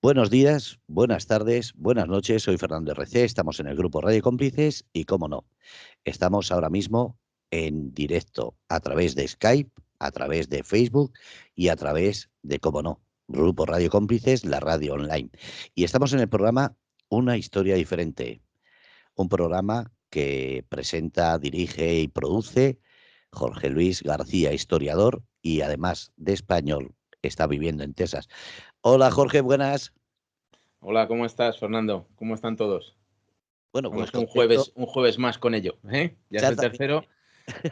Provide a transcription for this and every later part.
Buenos días, buenas tardes, buenas noches. Soy Fernando RC. Estamos en el grupo Radio Cómplices y, cómo no, estamos ahora mismo en directo a través de Skype, a través de Facebook y a través de, cómo no, Grupo Radio Cómplices, la radio online. Y estamos en el programa Una historia diferente, un programa que presenta, dirige y produce Jorge Luis García, historiador y además de español, está viviendo en Texas. Hola Jorge, buenas. Hola, ¿cómo estás, Fernando? ¿Cómo están todos? Bueno, pues Vamos contento. un jueves más con ello, ¿eh? Ya es el Exactamente. tercero,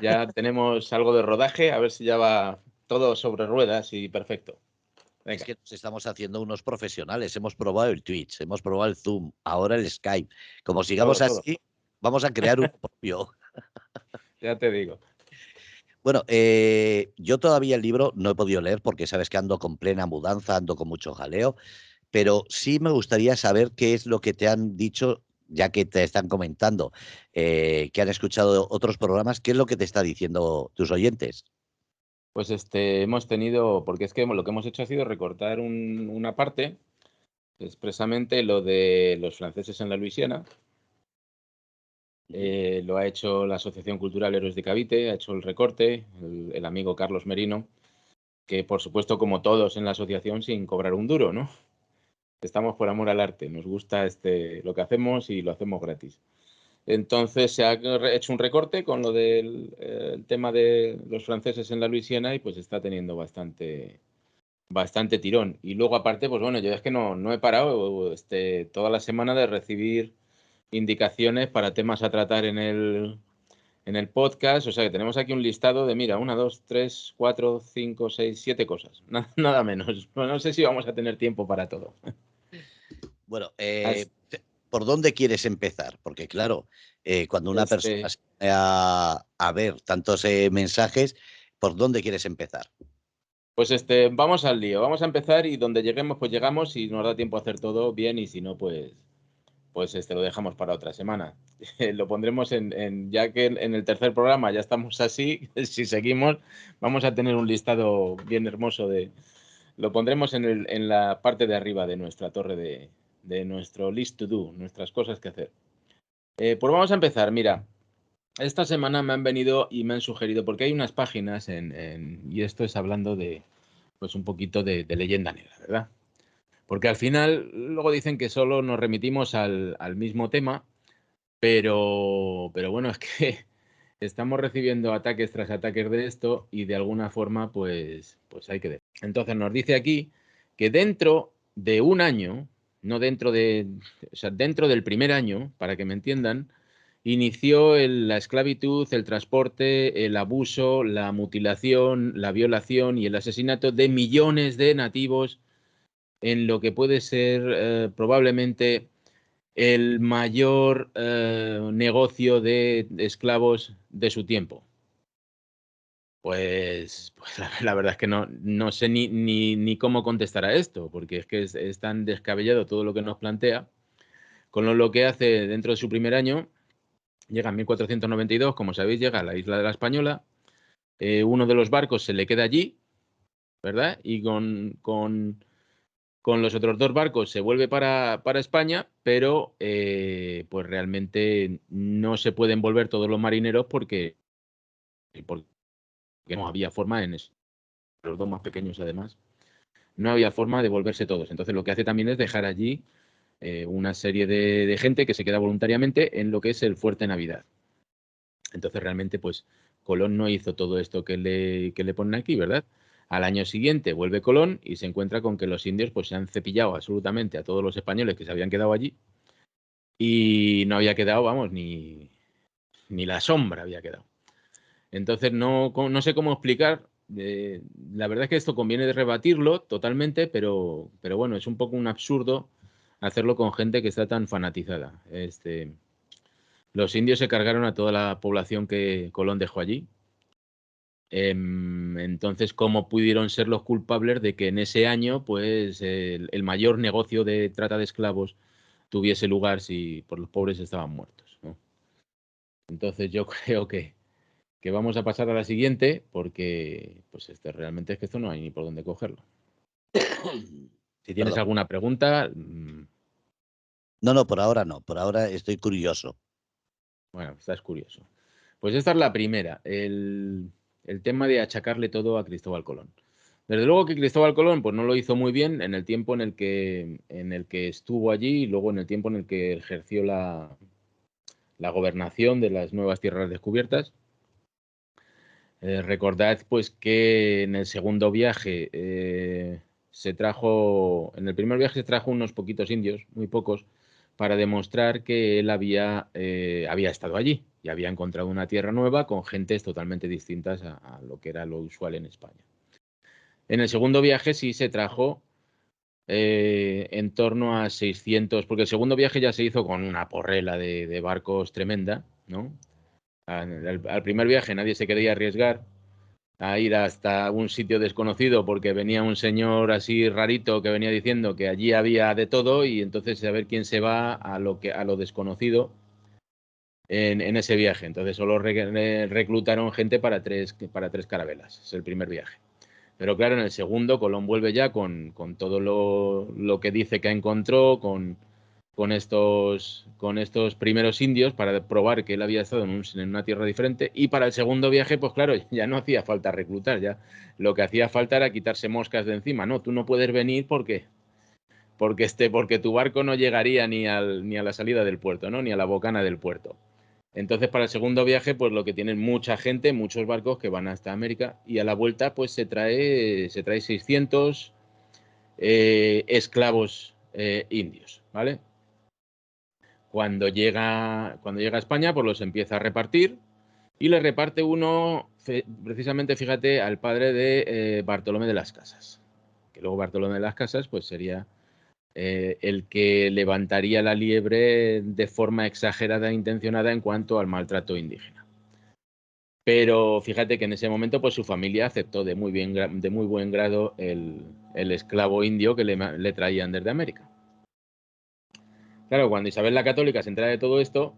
ya tenemos algo de rodaje, a ver si ya va todo sobre ruedas y perfecto. Es Venga, que nos estamos haciendo unos profesionales. Hemos probado el Twitch, hemos probado el Zoom, ahora el Skype. Como sigamos todo. así, vamos a crear uno propio. Ya te digo. Bueno, yo todavía el libro no he podido leer porque sabes que ando con plena mudanza, ando con mucho jaleo, pero sí me gustaría saber qué es lo que te han dicho, ya que te están comentando, que han escuchado otros programas, qué es lo que te está diciendo tus oyentes. Pues hemos tenido, porque es que lo que hemos hecho ha sido recortar una parte, expresamente lo de los franceses en la Luisiana. Lo ha hecho la Asociación Cultural Héroes de Cavite, ha hecho el recorte, el amigo Carlos Merino, que por supuesto, como todos en la asociación, sin cobrar un duro, ¿no? Estamos por amor al arte, nos gusta lo que hacemos y lo hacemos gratis. Entonces se ha hecho un recorte con lo del el tema de los franceses en la Luisiana y pues está teniendo bastante tirón. Y luego aparte, pues bueno, yo es que no he parado toda la semana de recibir indicaciones para temas a tratar en el podcast. O sea que tenemos aquí un listado de, mira, 1, 2, 3, 4, 5, 6, 7 cosas. Nada menos. No sé si vamos a tener tiempo para todo. Bueno, As- ¿por dónde quieres empezar? Porque claro, cuando una persona Este, se pone a ver tantos mensajes, ¿por dónde quieres empezar? Pues vamos al lío, vamos a empezar y donde lleguemos, pues llegamos y nos da tiempo a hacer todo bien y si no, pues lo dejamos para otra semana. Lo pondremos ya que en el tercer programa ya estamos así, si seguimos, vamos a tener un listado bien hermoso lo pondremos en la parte de arriba de nuestra torre de nuestro list to do, nuestras cosas que hacer. Pues vamos a empezar, mira. Esta semana me han venido y me han sugerido, porque hay unas páginas y esto es hablando pues un poquito de leyenda negra, ¿verdad? Porque al final luego dicen que solo nos remitimos al mismo tema, pero bueno, es que estamos recibiendo ataques tras ataques de esto y de alguna forma pues hay que ver. Entonces nos dice aquí que dentro de un año, no dentro o sea, dentro del primer año, para que me entiendan, inició la esclavitud, el transporte, el abuso, la mutilación, la violación y el asesinato de millones de nativos en lo que puede ser probablemente el mayor negocio de esclavos de su tiempo. Pues la verdad es que no sé ni cómo contestar a esto, porque es que es tan descabellado todo lo que nos plantea, con lo que hace dentro de su primer año. Llega en 1492, como sabéis, llega a la isla de la Española. Uno de los barcos se le queda allí, ¿verdad? Y con los otros dos barcos se vuelve para España, pero pues realmente no se pueden volver todos los marineros porque no había forma los dos más pequeños además, no había forma de volverse todos. Entonces lo que hace también es dejar allí una serie de gente que se queda voluntariamente en lo que es el Fuerte Navidad. Entonces realmente pues Colón no hizo todo esto que le ponen aquí, ¿verdad? Al año siguiente vuelve Colón y se encuentra con que los indios pues se han cepillado absolutamente a todos los españoles que se habían quedado allí y no había quedado, vamos, ni la sombra había quedado. Entonces no sé cómo explicar. La verdad es que esto conviene de rebatirlo totalmente, pero bueno, es un poco un absurdo hacerlo con gente que está tan fanatizada. Los indios se cargaron a toda la población que Colón dejó allí. Entonces, ¿cómo pudieron ser los culpables de que en ese año pues el mayor negocio de trata de esclavos tuviese lugar si por los pobres estaban muertos, ¿no? Entonces yo creo que vamos a pasar a la siguiente porque pues realmente es que esto no hay ni por dónde cogerlo. Si tienes Perdón. alguna pregunta, No, no, por ahora no. Por ahora estoy curioso. bueno, estás curioso. Pues esta es la primera, el tema de achacarle todo a Cristóbal Colón. Desde luego que Cristóbal Colón pues, no lo hizo muy bien en el tiempo en el que estuvo allí y luego en el tiempo en el que ejerció la gobernación de las nuevas tierras descubiertas. Recordad pues que en el segundo viaje en el primer viaje se trajo unos poquitos indios, muy pocos, para demostrar que él había estado allí y había encontrado una tierra nueva con gentes totalmente distintas a lo que era lo usual en España. En el segundo viaje sí se trajo en torno a 600, porque el segundo viaje ya se hizo con una porrela de barcos tremenda, ¿no? Al primer viaje nadie se quería arriesgar a ir hasta un sitio desconocido porque venía un señor así rarito que venía diciendo que allí había de todo y entonces a ver quién se va a lo desconocido en ese viaje. Entonces solo reclutaron gente para tres carabelas. Es el primer viaje. Pero claro, en el segundo Colón vuelve ya con todo lo que dice que encontró, con estos primeros indios para probar que él había estado en una tierra diferente. Y para el segundo viaje, pues claro, ya no hacía falta reclutar, ya lo que hacía falta era quitarse moscas de encima. No, tú no puedes venir porque tu barco no llegaría ni a la salida del puerto, ¿no? Ni a la bocana del puerto. Entonces, para el segundo viaje, pues lo que tienen mucha gente, muchos barcos que van hasta América y a la vuelta, pues se trae 600 esclavos indios, ¿vale? Cuando llega a España, pues los empieza a repartir y le reparte uno, precisamente, fíjate, al padre de Bartolomé de las Casas, que luego Bartolomé de las Casas, pues sería el que levantaría la liebre de forma exagerada e intencionada en cuanto al maltrato indígena. Pero fíjate que en ese momento pues su familia aceptó de muy buen grado el esclavo indio que le traían desde América. Claro, cuando Isabel la Católica se entera de todo esto,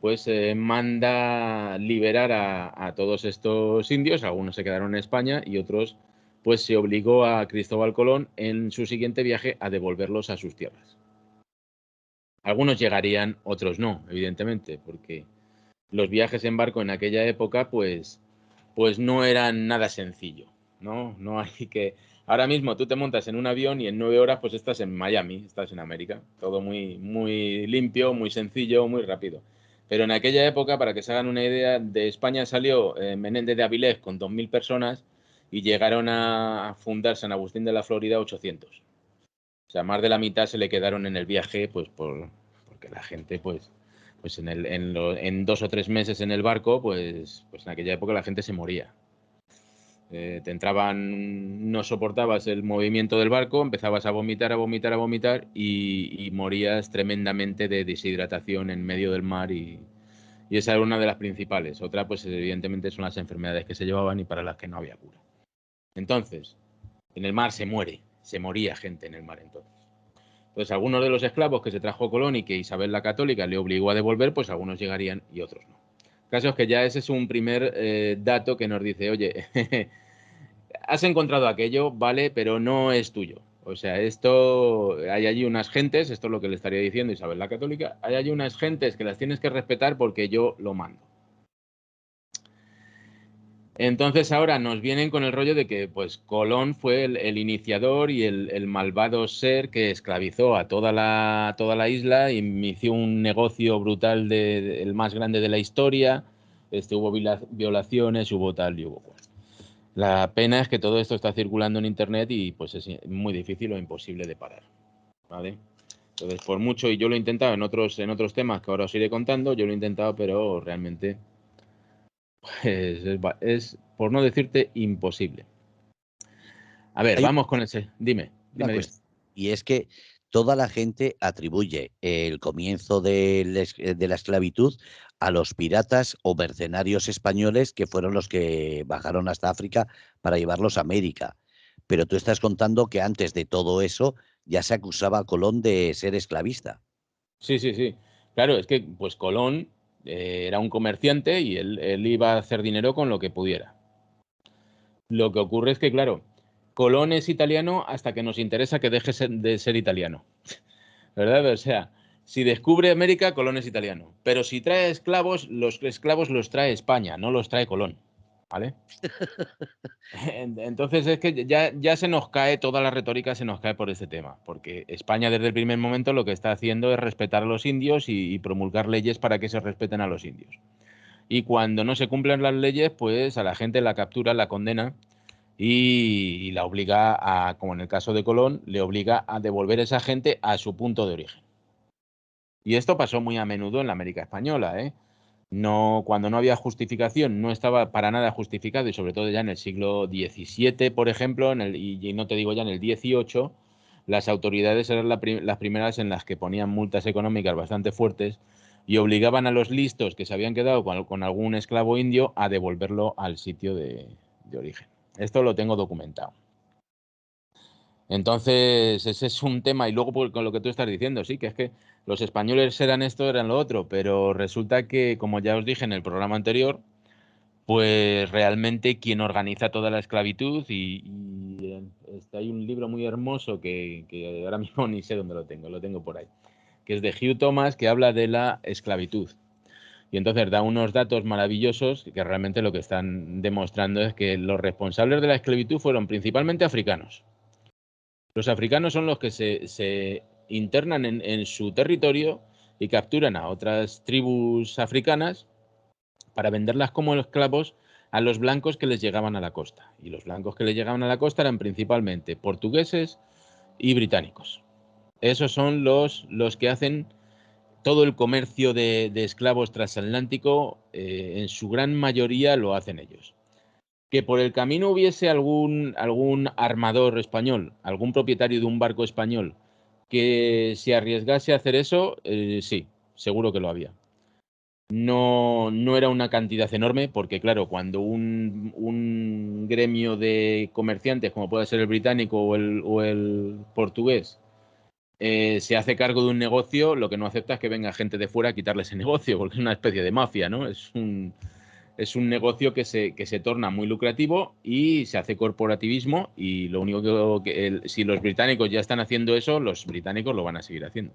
pues manda liberar a todos estos indios, algunos se quedaron en España y otros pues se obligó a Cristóbal Colón en su siguiente viaje a devolverlos a sus tierras. Algunos llegarían, otros no, evidentemente, porque los viajes en barco en aquella época pues no eran nada sencillo, ¿no? No hay que... Ahora mismo tú te montas en un avión y en 9 horas pues estás en Miami, estás en América. Todo muy, muy limpio, muy sencillo, muy rápido. Pero en aquella época, para que se hagan una idea, de España salió Menéndez de Avilés con 2.000 personas y llegaron a fundar San Agustín de la Florida 800. O sea, más de la mitad se le quedaron en el viaje pues porque la gente pues en 2 o 3 meses en el barco, pues en aquella época la gente se moría. Te entraban, no soportabas el movimiento del barco, empezabas a vomitar, a vomitar, a vomitar y morías tremendamente de deshidratación en medio del mar y esa era una de las principales. Otra, pues evidentemente son las enfermedades que se llevaban y para las que no había cura. Entonces, en el mar se moría gente en el mar entonces. Entonces, algunos de los esclavos que se trajo Colón y que Isabel la Católica le obligó a devolver, pues algunos llegarían y otros no. El caso es que ya ese es un primer dato que nos dice, oye, has encontrado aquello, vale, pero no es tuyo. O sea, hay allí unas gentes, esto es lo que le estaría diciendo Isabel la Católica, hay allí unas gentes que las tienes que respetar porque yo lo mando. Entonces ahora nos vienen con el rollo de que pues Colón fue el iniciador y el malvado ser que esclavizó a toda la isla y inició un negocio brutal el más grande de la historia. Hubo violaciones, hubo tal y hubo cual. La pena es que todo esto está circulando en internet y pues es muy difícil o imposible de parar, ¿vale? Entonces, por mucho, y yo lo he intentado en otros temas que ahora os iré contando, yo lo he intentado, pero realmente es, por no decirte, imposible. A ver, Hay vamos con ese. Dime, una dime, dime. cuestión, y es que toda la gente atribuye el comienzo de la esclavitud a los piratas o mercenarios españoles que fueron los que bajaron hasta África para llevarlos a América. Pero tú estás contando que antes de todo eso ya se acusaba a Colón de ser esclavista. Sí, sí, sí. Claro, es que pues Colón era un comerciante y él iba a hacer dinero con lo que pudiera. Lo que ocurre es que, claro, Colón es italiano hasta que nos interesa que deje de ser italiano, ¿verdad? O sea, si descubre América, Colón es italiano. Pero si trae esclavos, los esclavos los trae España, no los trae Colón, ¿vale? Entonces es que ya se nos cae, toda la retórica se nos cae por este tema, porque España desde el primer momento lo que está haciendo es respetar a los indios y promulgar leyes para que se respeten a los indios. Y cuando no se cumplen las leyes, pues a la gente la captura, la condena y la obliga a, como en el caso de Colón, le obliga a devolver a esa gente a su punto de origen. Y esto pasó muy a menudo en la América española, ¿eh? No, cuando no había justificación, no estaba para nada justificado, y sobre todo ya en el siglo XVII, por ejemplo, y no te digo ya en el XVIII, las autoridades eran las primeras en las que ponían multas económicas bastante fuertes y obligaban a los listos que se habían quedado con algún esclavo indio a devolverlo al sitio de origen. Esto lo tengo documentado. Entonces, ese es un tema. Y luego, pues, con lo que tú estás diciendo, sí, que es que los españoles eran esto, eran lo otro, pero resulta que, como ya os dije en el programa anterior, pues realmente quien organiza toda la esclavitud, hay un libro muy hermoso que ahora mismo ni sé dónde lo tengo por ahí, que es de Hugh Thomas, que habla de la esclavitud. Y entonces da unos datos maravillosos que realmente lo que están demostrando es que los responsables de la esclavitud fueron principalmente africanos. Los africanos son los que se internan en su territorio y capturan a otras tribus africanas para venderlas como esclavos a los blancos que les llegaban a la costa. Y los blancos que les llegaban a la costa eran principalmente portugueses y británicos. Esos son los que hacen todo el comercio de esclavos transatlántico, en su gran mayoría lo hacen ellos. Que por el camino hubiese algún armador español, algún propietario de un barco español que se arriesgase a hacer eso, sí, seguro que lo había. No era una cantidad enorme, porque claro, cuando un gremio de comerciantes, como puede ser el británico o el portugués, se hace cargo de un negocio, lo que no acepta es que venga gente de fuera a quitarle ese negocio, porque es una especie de mafia, ¿no? Es un negocio que se torna muy lucrativo y se hace corporativismo, y lo único si los británicos ya están haciendo eso, los británicos lo van a seguir haciendo.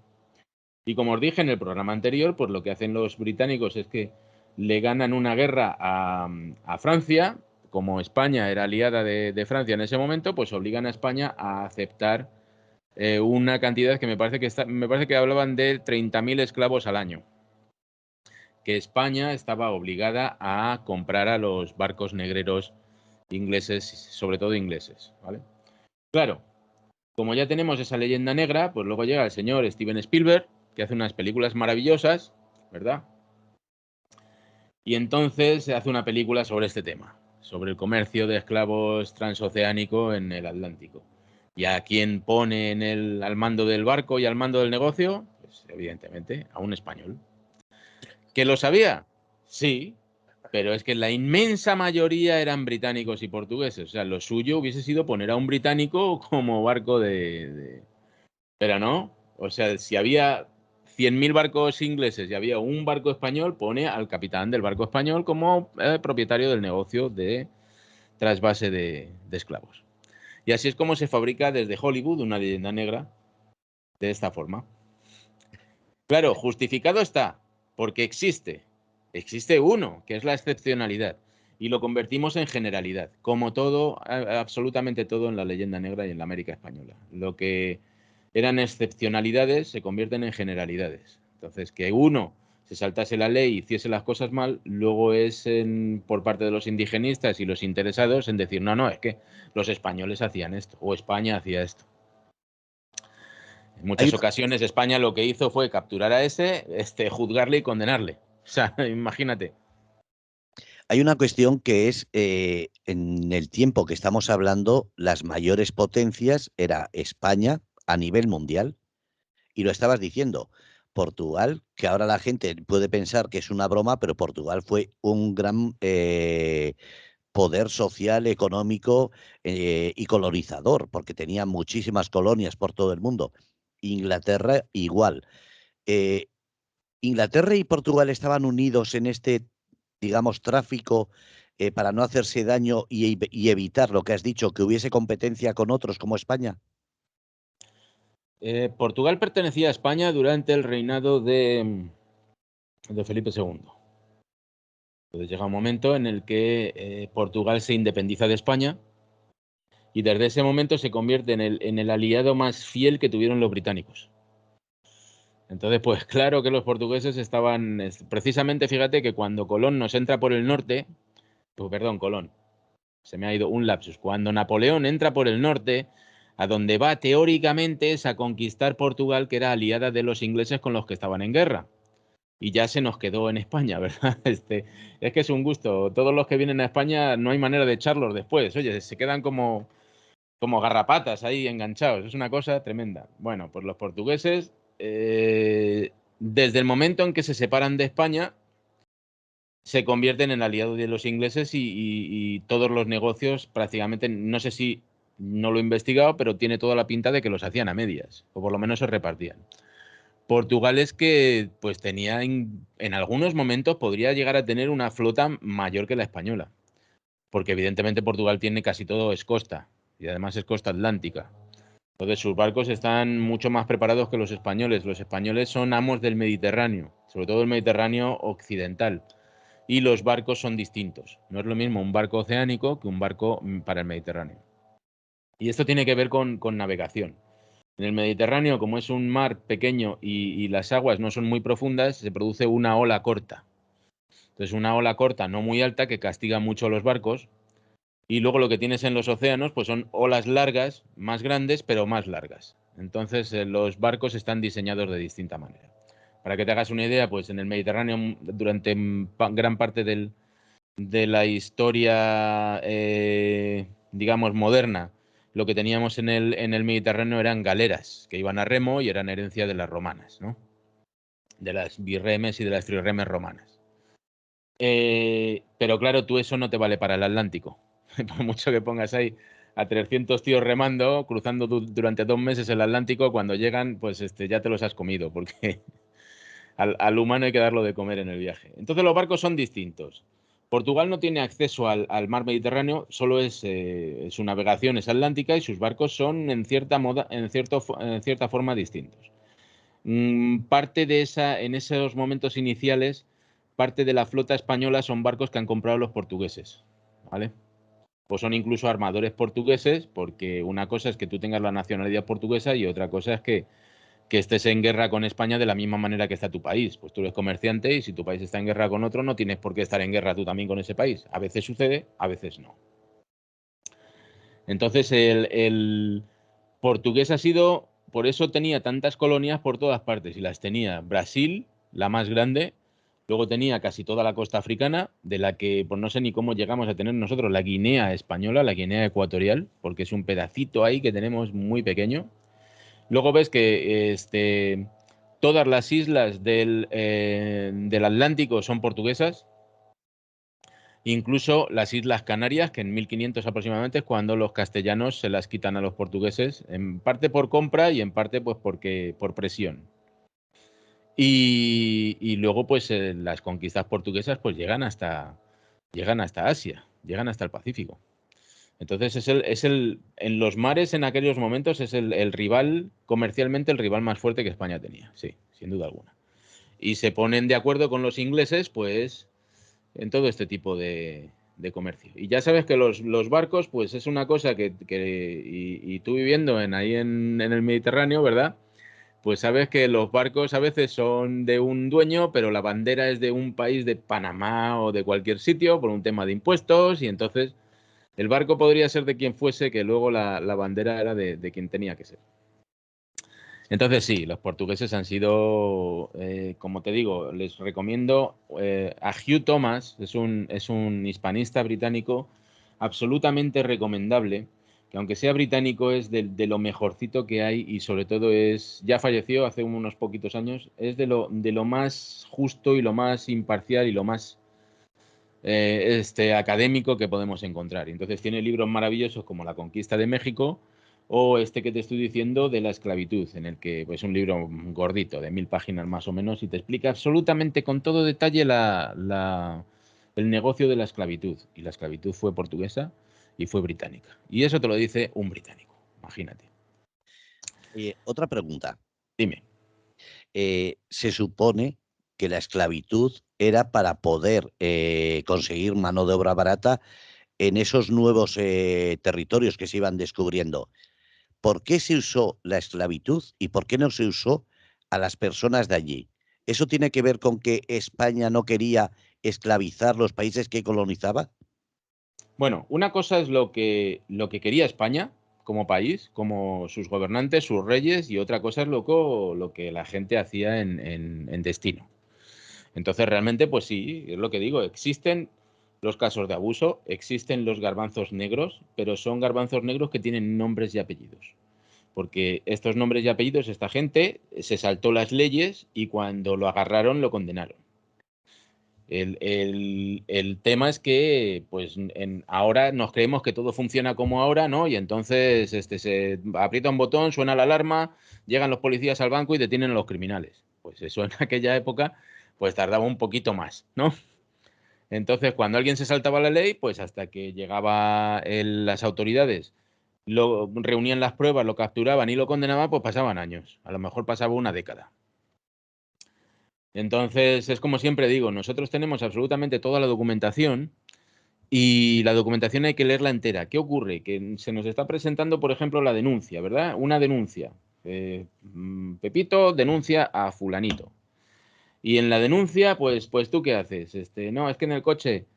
Y como os dije en el programa anterior, pues lo que hacen los británicos es que le ganan una guerra a Francia. Como España era aliada de Francia en ese momento, pues obligan a España a aceptar una cantidad que me parece que hablaban de 30.000 esclavos al año, que España estaba obligada a comprar a los barcos negreros ingleses, sobre todo ingleses, ¿vale? Claro, como ya tenemos esa leyenda negra, pues luego llega el señor Steven Spielberg, que hace unas películas maravillosas, ¿verdad? Y entonces se hace una película sobre este tema, sobre el comercio de esclavos transoceánico en el Atlántico. ¿Y a quién pone al mando del barco y al mando del negocio? Pues evidentemente a un español. ¿Que lo sabía? Sí, pero es que la inmensa mayoría eran británicos y portugueses. O sea, lo suyo hubiese sido poner a un británico como barco Pero no. O sea, si había 100.000 barcos ingleses y había un barco español, pone al capitán del barco español como propietario del negocio de trasvase de esclavos. Y así es como se fabrica desde Hollywood una leyenda negra de esta forma. Claro, justificado está, porque existe. Existe uno, que es la excepcionalidad. Y lo convertimos en generalidad, como todo, absolutamente todo en la leyenda negra y en la América española. Lo que eran excepcionalidades se convierten en generalidades. Entonces, que uno se saltase la ley y hiciese las cosas mal, luego es por parte de los indigenistas y los interesados en decir, no, es que los españoles hacían esto, o España hacía esto. En Hay muchas una, ocasiones España lo que hizo fue capturar a ese, juzgarle y condenarle. O sea, imagínate. hay una cuestión que es, en el tiempo que estamos hablando, las mayores potencias era España a nivel mundial, y lo estabas diciendo, Portugal, que ahora la gente puede pensar que es una broma, pero Portugal fue un gran poder social, económico, y colonizador, porque tenía muchísimas colonias por todo el mundo. Inglaterra igual. Eh, Inglaterra y Portugal estaban unidos en este, digamos, tráfico, para no hacerse daño y evitar lo que has dicho, que hubiese competencia con otros como España? Portugal pertenecía a España durante el reinado de Felipe II. Entonces llega un momento en el que Portugal se independiza de España y desde ese momento se convierte en el aliado más fiel que tuvieron los británicos. Entonces, pues claro que los portugueses estaban, precisamente fíjate que cuando Colón nos entra por el norte, pues perdón, Colón, se me ha ido un lapsus, cuando Napoleón entra por el norte, a donde va teóricamente es a conquistar Portugal, que era aliada de los ingleses con los que estaban en guerra. Y ya se nos quedó en España, ¿verdad? Es que es un gusto. Todos los que vienen a España no hay manera de echarlos después. Oye, se quedan como garrapatas ahí enganchados. Es una cosa tremenda. Bueno, pues los portugueses, desde el momento en que se separan de España, se convierten en aliados de los ingleses y todos los negocios prácticamente, no sé si no lo he investigado, pero tiene toda la pinta de que los hacían a medias, o por lo menos se repartían. Portugal es que pues tenía en algunos momentos podría llegar a tener una flota mayor que la española, porque evidentemente Portugal tiene casi todo es costa y además es costa atlántica. Entonces sus barcos están mucho más preparados que los españoles. Los españoles son amos del Mediterráneo, sobre todo el Mediterráneo occidental, y los barcos son distintos. No es lo mismo un barco oceánico que un barco para el Mediterráneo. Y esto tiene que ver con navegación. En el Mediterráneo, como es un mar pequeño y las aguas no son muy profundas, se produce una ola corta. Entonces, una ola corta no muy alta que castiga mucho a los barcos. Y luego lo que tienes en los océanos, pues son olas largas, más grandes, pero más largas. Entonces, los barcos están diseñados de distinta manera. Para que te hagas una idea, pues en el Mediterráneo, durante gran parte de la historia, digamos, moderna, lo que teníamos en el Mediterráneo eran galeras que iban a remo y eran herencia de las romanas, ¿no? De las birremes y de las trirremes romanas. Pero claro, tú eso no te vale para el Atlántico. Por mucho que pongas ahí a 300 tíos remando, cruzando durante 2 meses el Atlántico, cuando llegan, pues ya te los has comido, porque al humano hay que darlo de comer en el viaje. Entonces los barcos son distintos. Portugal no tiene acceso al mar Mediterráneo, solo su navegación es atlántica y sus barcos son en cierta forma distintos. Parte de en esos momentos iniciales, parte de la flota española son barcos que han comprado los portugueses, ¿vale? Pues son incluso armadores portugueses, porque una cosa es que tú tengas la nacionalidad portuguesa y otra cosa es que estés en guerra con España de la misma manera que está tu país. Pues tú eres comerciante y si tu país está en guerra con otro, no tienes por qué estar en guerra tú también con ese país. A veces sucede, a veces no. Entonces el portugués ha sido, por eso tenía tantas colonias por todas partes y las tenía Brasil, la más grande, luego tenía casi toda la costa africana, de la que pues no sé ni cómo llegamos a tener nosotros la Guinea española, la Guinea ecuatorial, porque es un pedacito ahí que tenemos muy pequeño. Luego ves que todas las islas del Atlántico son portuguesas, incluso las Islas Canarias, que en 1500 aproximadamente es cuando los castellanos se las quitan a los portugueses, en parte por compra y en parte pues por presión. Y luego pues las conquistas portuguesas pues llegan hasta Asia, llegan hasta el Pacífico. Entonces en los mares en aquellos momentos es el rival, comercialmente el rival más fuerte que España tenía, sí, sin duda alguna. Y se ponen de acuerdo con los ingleses, pues, en todo este tipo de comercio. Y ya sabes que los barcos, pues es una cosa y tú viviendo ahí en el Mediterráneo, ¿verdad? Pues sabes que los barcos a veces son de un dueño, pero la bandera es de un país de Panamá o de cualquier sitio por un tema de impuestos y entonces el barco podría ser de quien fuese, que luego la bandera era de quien tenía que ser. Entonces sí, los portugueses han sido, como te digo, les recomiendo a Hugh Thomas, es un hispanista británico absolutamente recomendable, que aunque sea británico es de lo mejorcito que hay y sobre todo ya falleció hace unos poquitos años, es de lo más justo y lo más imparcial y lo más académico que podemos encontrar. Entonces tiene libros maravillosos como La conquista de México o este que te estoy diciendo de la esclavitud, en el que pues un libro gordito de 1000 páginas más o menos y te explica absolutamente con todo detalle el negocio de la esclavitud. Y la esclavitud fue portuguesa y fue británica. Y eso te lo dice un británico, imagínate. Otra pregunta. Dime. Se supone que la esclavitud era para poder conseguir mano de obra barata en esos nuevos territorios que se iban descubriendo. ¿Por qué se usó la esclavitud y por qué no se usó a las personas de allí? ¿Eso tiene que ver con que España no quería esclavizar los países que colonizaba? Bueno, una cosa es lo que quería España como país, como sus gobernantes, sus reyes, y otra cosa es lo que la gente hacía en destino. Entonces, realmente, pues sí, es lo que digo, existen los casos de abuso, existen los garbanzos negros, pero son garbanzos negros que tienen nombres y apellidos. Porque estos nombres y apellidos, esta gente se saltó las leyes y cuando lo agarraron lo condenaron. El tema es que pues ahora nos creemos que todo funciona como ahora, ¿no? Y entonces se aprieta un botón, suena la alarma, llegan los policías al banco y detienen a los criminales. Pues eso en aquella época pues tardaba un poquito más, ¿no? Entonces, cuando alguien se saltaba la ley, pues hasta que llegaba las autoridades, lo reunían las pruebas, lo capturaban y lo condenaban, pues pasaban años. A lo mejor pasaba una década. Entonces, es como siempre digo, nosotros tenemos absolutamente toda la documentación y la documentación hay que leerla entera. ¿Qué ocurre? Que se nos está presentando, por ejemplo, la denuncia, ¿verdad? Una denuncia. Pepito denuncia a fulanito. Y en la denuncia, pues ¿tú qué haces? No, es que en el coche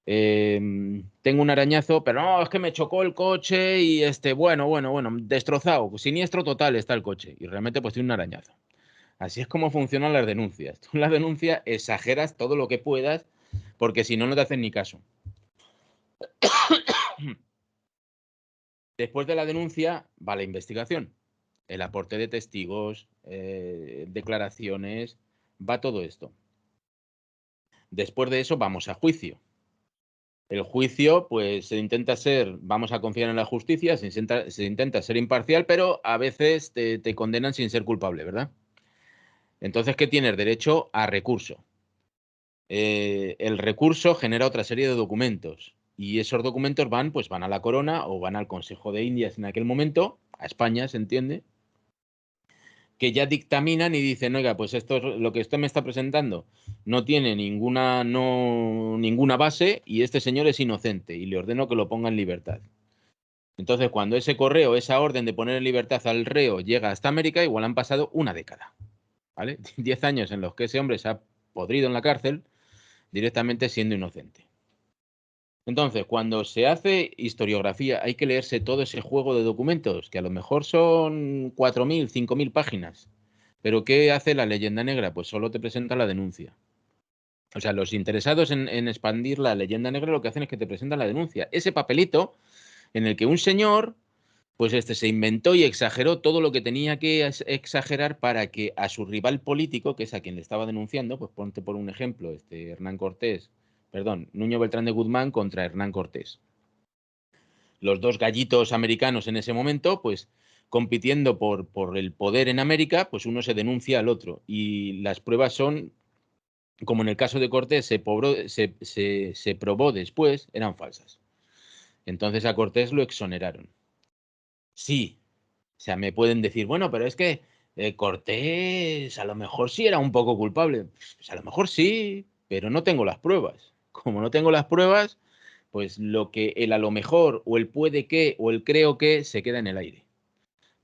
tengo un arañazo, pero no, es que me chocó el coche y bueno, destrozado, siniestro total está el coche. Y realmente pues tiene un arañazo. Así es como funcionan las denuncias. Tú en la denuncia exageras todo lo que puedas porque si no, no te hacen ni caso. Después de la denuncia va la investigación, el aporte de testigos, declaraciones, va todo esto. Después de eso vamos a juicio. El juicio, pues se intenta vamos a confiar en la justicia, se intenta ser imparcial, pero a veces te condenan sin ser culpable, ¿verdad? Entonces, ¿qué tienes? Derecho a recurso. El recurso genera otra serie de documentos y esos documentos van a la corona o van al Consejo de Indias en aquel momento, a España, se entiende, que ya dictaminan y dicen, oiga, pues lo que usted me está presentando no tiene ninguna base y este señor es inocente y le ordeno que lo ponga en libertad. Entonces, cuando ese correo, esa orden de poner en libertad al reo llega hasta América, igual han pasado una década, ¿vale? 10 años en los que ese hombre se ha podrido en la cárcel directamente siendo inocente. Entonces, cuando se hace historiografía, hay que leerse todo ese juego de documentos, que a lo mejor son 4.000, 5.000 páginas. Pero ¿qué hace la leyenda negra? Pues solo te presenta la denuncia. O sea, los interesados en expandir la leyenda negra lo que hacen es que te presentan la denuncia. Ese papelito en el que un señor, pues se inventó y exageró todo lo que tenía que exagerar para que a su rival político, que es a quien le estaba denunciando, pues ponte por un ejemplo, Nuño Beltrán de Guzmán contra Hernán Cortés. Los dos gallitos americanos en ese momento, pues compitiendo por el poder en América, pues uno se denuncia al otro. Y las pruebas son, como en el caso de Cortés se probó después, eran falsas. Entonces a Cortés lo exoneraron. Sí, o sea, me pueden decir, bueno, pero es que Cortés a lo mejor sí era un poco culpable. Pues a lo mejor sí, pero no tengo las pruebas. Como no tengo las pruebas, pues lo que el a lo mejor o el puede que o el creo que se queda en el aire.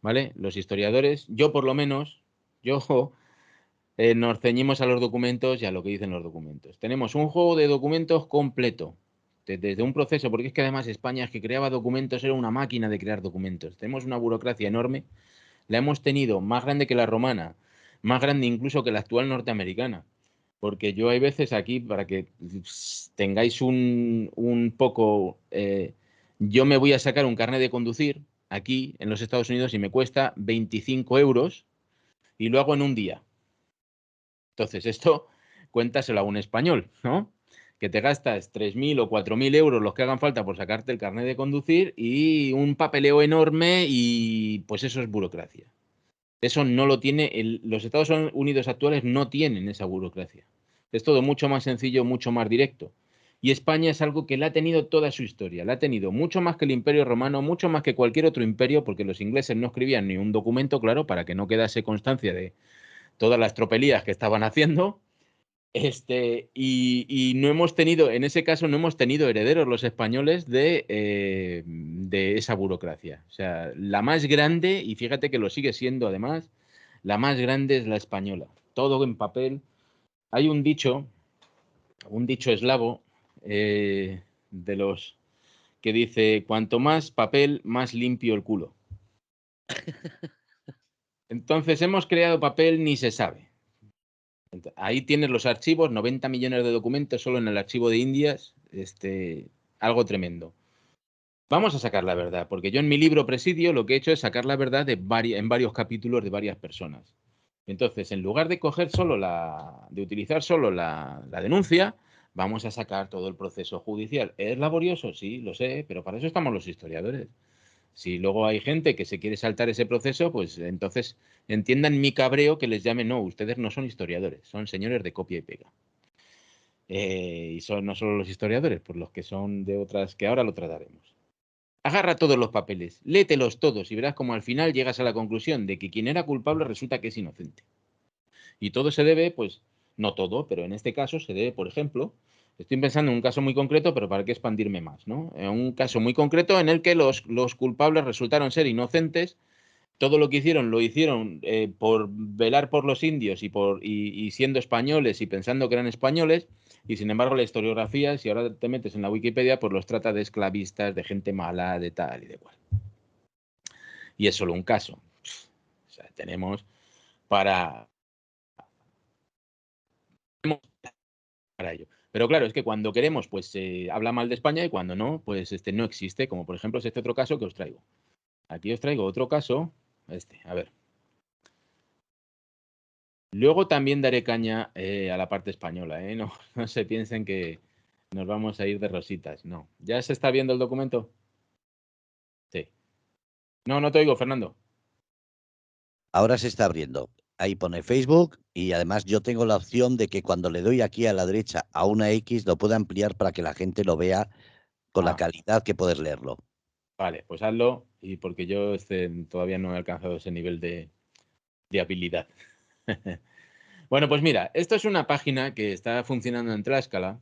¿Vale? Los historiadores, yo por lo menos, nos ceñimos a los documentos y a lo que dicen los documentos. Tenemos un juego de documentos completo, desde un proceso, porque es que además España, es que creaba documentos, era una máquina de crear documentos. Tenemos una burocracia enorme, la hemos tenido más grande que la romana, más grande incluso que la actual norteamericana. Porque yo hay veces aquí, para que tengáis un poco, yo me voy a sacar un carnet de conducir aquí en los Estados Unidos y me cuesta 25 euros y lo hago en un día. Entonces, esto cuéntaselo a un español, ¿no? Que te gastas 3.000 o 4.000 euros los que hagan falta por sacarte el carnet de conducir y un papeleo enorme y pues eso es burocracia. Eso no lo tiene, los Estados Unidos actuales no tienen esa burocracia. Es todo mucho más sencillo, mucho más directo. Y España es algo que la ha tenido toda su historia, la ha tenido mucho más que el Imperio Romano, mucho más que cualquier otro imperio, porque los ingleses no escribían ni un documento, claro, para que no quedase constancia de todas las tropelías que estaban haciendo. Y no hemos tenido, en ese caso, no hemos tenido herederos los españoles de esa burocracia. O sea, la más grande, y fíjate que lo sigue siendo además, la más grande es la española. Todo en papel. Hay un dicho eslavo de los que dice: cuanto más papel, más limpio el culo. Entonces hemos creado papel, ni se sabe. Ahí tienes los archivos, 90 millones de documentos solo en el archivo de Indias, algo tremendo. Vamos a sacar la verdad, porque yo en mi libro Presidio lo que he hecho es sacar la verdad en varios capítulos de varias personas. Entonces, en lugar de coger solo de utilizar solo la denuncia, vamos a sacar todo el proceso judicial. ¿Es laborioso? Sí, lo sé, pero para eso estamos los historiadores. Si luego hay gente que se quiere saltar ese proceso, pues entonces entiendan mi cabreo que les llame: no, ustedes no son historiadores, son señores de copia y pega. Y son no solo los historiadores, pues los que son de otras, que ahora lo trataremos. Agarra todos los papeles, léetelos todos y verás como al final llegas a la conclusión de que quien era culpable resulta que es inocente. Y todo se debe, pues, no todo, pero en este caso se debe, por ejemplo, estoy pensando en un caso muy concreto, pero para qué expandirme más, ¿no? En un caso muy concreto en el que los culpables resultaron ser inocentes. Todo lo que hicieron lo hicieron por velar por los indios y siendo españoles y pensando que eran españoles, y sin embargo la historiografía, si ahora te metes en la Wikipedia, pues los trata de esclavistas, de gente mala, de tal y de cual. Y es solo un caso. O sea, tenemos para ello. Pero claro, es que cuando queremos, pues se habla mal de España, y cuando no, pues no existe, como por ejemplo es este otro caso que os traigo. Aquí os traigo otro caso, a ver. Luego también daré caña a la parte española, ¿eh? No, no se piensen que nos vamos a ir de rositas, no. ¿Ya se está viendo el documento? Sí. No, no te oigo, Fernando. Ahora se está abriendo. Ahí pone Facebook y además yo tengo la opción de que cuando le doy aquí a la derecha a una X lo pueda ampliar para que la gente lo vea con la Ah, calidad que puedes leerlo. vale, pues hazlo, y porque yo todavía no he alcanzado ese nivel de habilidad. Bueno, pues mira, esto es una página que está funcionando en Tlaxcala.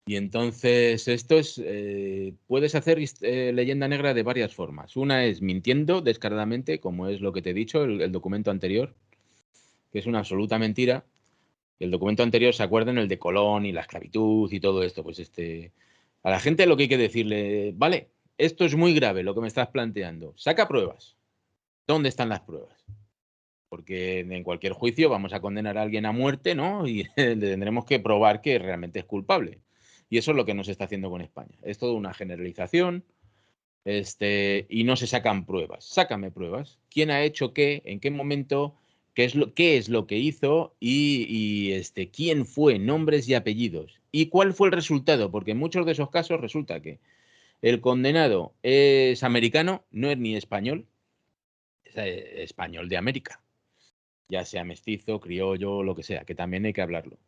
Y entonces esto puedes hacer leyenda negra de varias formas. Una es mintiendo descaradamente, como es lo que te he dicho, el documento anterior, que es una absoluta mentira. El documento anterior, ¿se acuerdan? El de Colón y la esclavitud y todo esto. Pues a la gente lo que hay que decirle: vale, esto es muy grave lo que me estás planteando. Saca pruebas. ¿Dónde están las pruebas? Porque en cualquier juicio vamos a condenar a alguien a muerte, ¿no? Y le tendremos que probar que realmente es culpable. Y eso es lo que no se está haciendo con España. Es toda una generalización, y no se sacan pruebas. Sácame pruebas. ¿Quién ha hecho qué? ¿En qué momento? ¿Qué es lo que hizo? ¿Quién fue? Nombres y apellidos. ¿Y cuál fue el resultado? Porque en muchos de esos casos resulta que el condenado es americano, no es ni español, es español de América, ya sea mestizo, criollo, lo que sea, que también hay que hablarlo.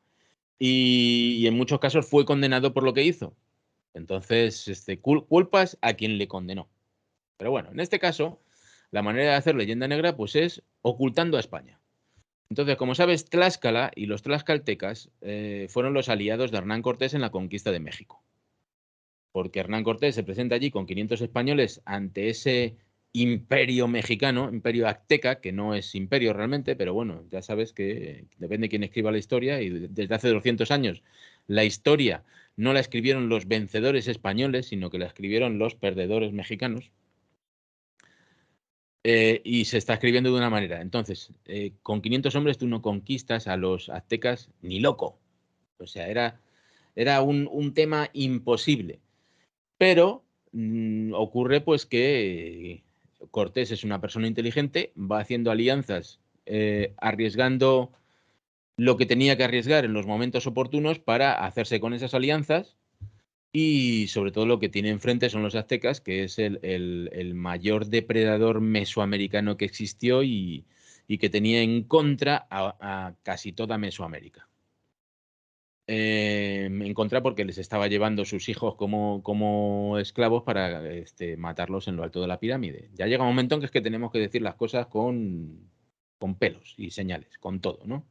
Y en muchos casos fue condenado por lo que hizo. Entonces, culpas a quien le condenó. Pero bueno, en este caso, la manera de hacer leyenda negra pues es ocultando a España. Entonces, como sabes, Tlaxcala y los tlaxcaltecas fueron los aliados de Hernán Cortés en la conquista de México. Porque Hernán Cortés se presenta allí con 500 españoles ante ese imperio mexicano, imperio azteca, que no es imperio realmente, pero bueno, ya sabes que depende de quién escriba la historia, y desde hace 200 años la historia no la escribieron los vencedores españoles, sino que la escribieron los perdedores mexicanos. Y se está escribiendo de una manera. Entonces, con 500 hombres tú no conquistas a los aztecas ni loco. O sea, era un tema imposible. Pero ocurre pues que Cortés es una persona inteligente, va haciendo alianzas, arriesgando lo que tenía que arriesgar en los momentos oportunos para hacerse con esas alianzas, y sobre todo lo que tiene enfrente son los aztecas, que es el mayor depredador mesoamericano que existió, y que tenía en contra a casi toda Mesoamérica. en contra porque les estaba llevando sus hijos como esclavos para matarlos en lo alto de la pirámide. Ya llega un momento en que es que tenemos que decir las cosas con pelos y señales, con todo, ¿no?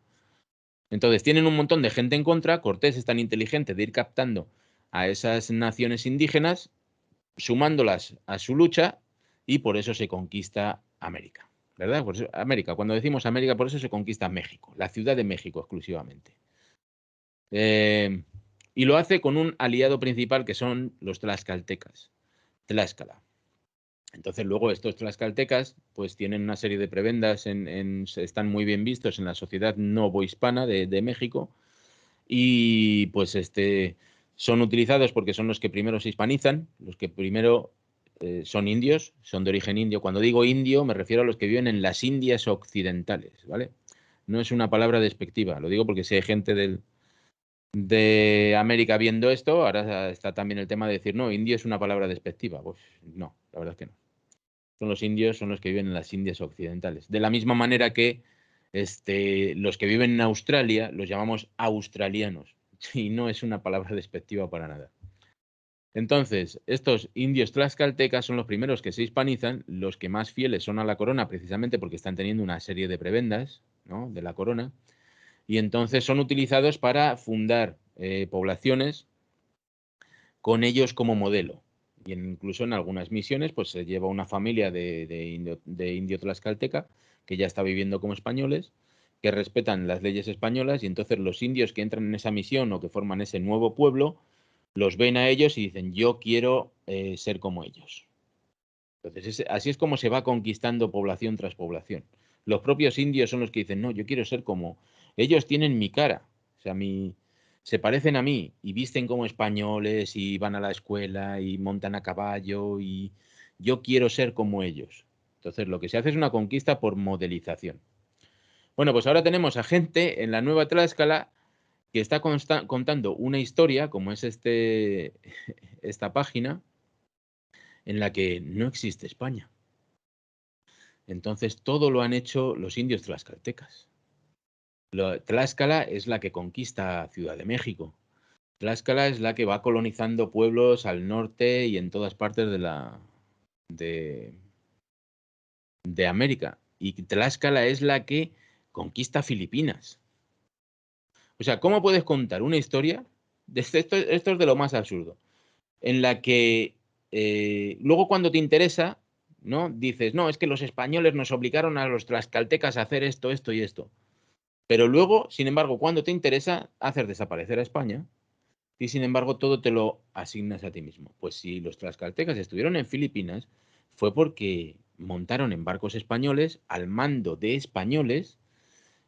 Entonces tienen un montón de gente en contra. Cortés es tan inteligente de ir captando a esas naciones indígenas, sumándolas a su lucha, y por eso se conquista América, ¿verdad? Por eso, América, cuando decimos América, por eso se conquista México, la Ciudad de México exclusivamente. Y lo hace con un aliado principal que son los tlaxcaltecas, Tlaxcala. Entonces luego estos tlaxcaltecas pues tienen una serie de prebendas, están muy bien vistos en la sociedad novohispana de México, y pues son utilizados porque son los que primero se hispanizan, los que primero son indios, son de origen indio. Cuando digo indio me refiero a los que viven en las Indias occidentales, ¿vale? No es una palabra despectiva, lo digo porque si hay gente de América viendo esto, ahora está también el tema de decir, no, indio es una palabra despectiva. Pues no, la verdad es que no. Son los indios, son los que viven en las Indias occidentales. De la misma manera que los que viven en Australia los llamamos australianos. Y no es una palabra despectiva para nada. Entonces, estos indios tlaxcaltecas son los primeros que se hispanizan, los que más fieles son a la corona, precisamente porque están teniendo una serie de prebendas, ¿no?, de la corona, y entonces son utilizados para fundar poblaciones con ellos como modelo. Y incluso en algunas misiones pues se lleva una familia de indio tlaxcalteca que ya está viviendo como españoles, que respetan las leyes españolas, y entonces los indios que entran en esa misión o que forman ese nuevo pueblo los ven a ellos y dicen, yo quiero ser como ellos. Entonces así es como se va conquistando población tras población. Los propios indios son los que dicen, no, yo quiero ser como ellos, tienen mi cara, o sea, se parecen a mí y visten como españoles y van a la escuela y montan a caballo, y yo quiero ser como ellos. Entonces lo que se hace es una conquista por modelización. Bueno, pues ahora tenemos a gente en la nueva Tlaxcala que está contando una historia, como es esta página, en la que no existe España. Entonces todo lo han hecho los indios tlaxcaltecas. Tlaxcala es la que conquista Ciudad de México. Tlaxcala es la que va colonizando pueblos al norte y en todas partes de América. Y Tlaxcala es la que conquista Filipinas. O sea, ¿cómo puedes contar una historia? Esto es de lo más absurdo. En la que luego cuando te interesa, ¿no?, dices, no, es que los españoles nos obligaron a los tlaxcaltecas a hacer esto, esto y esto. Pero luego, sin embargo, cuando te interesa, hacer desaparecer a España, y sin embargo todo te lo asignas a ti mismo. Pues si los tlaxcaltecas estuvieron en Filipinas, fue porque montaron en barcos españoles al mando de españoles,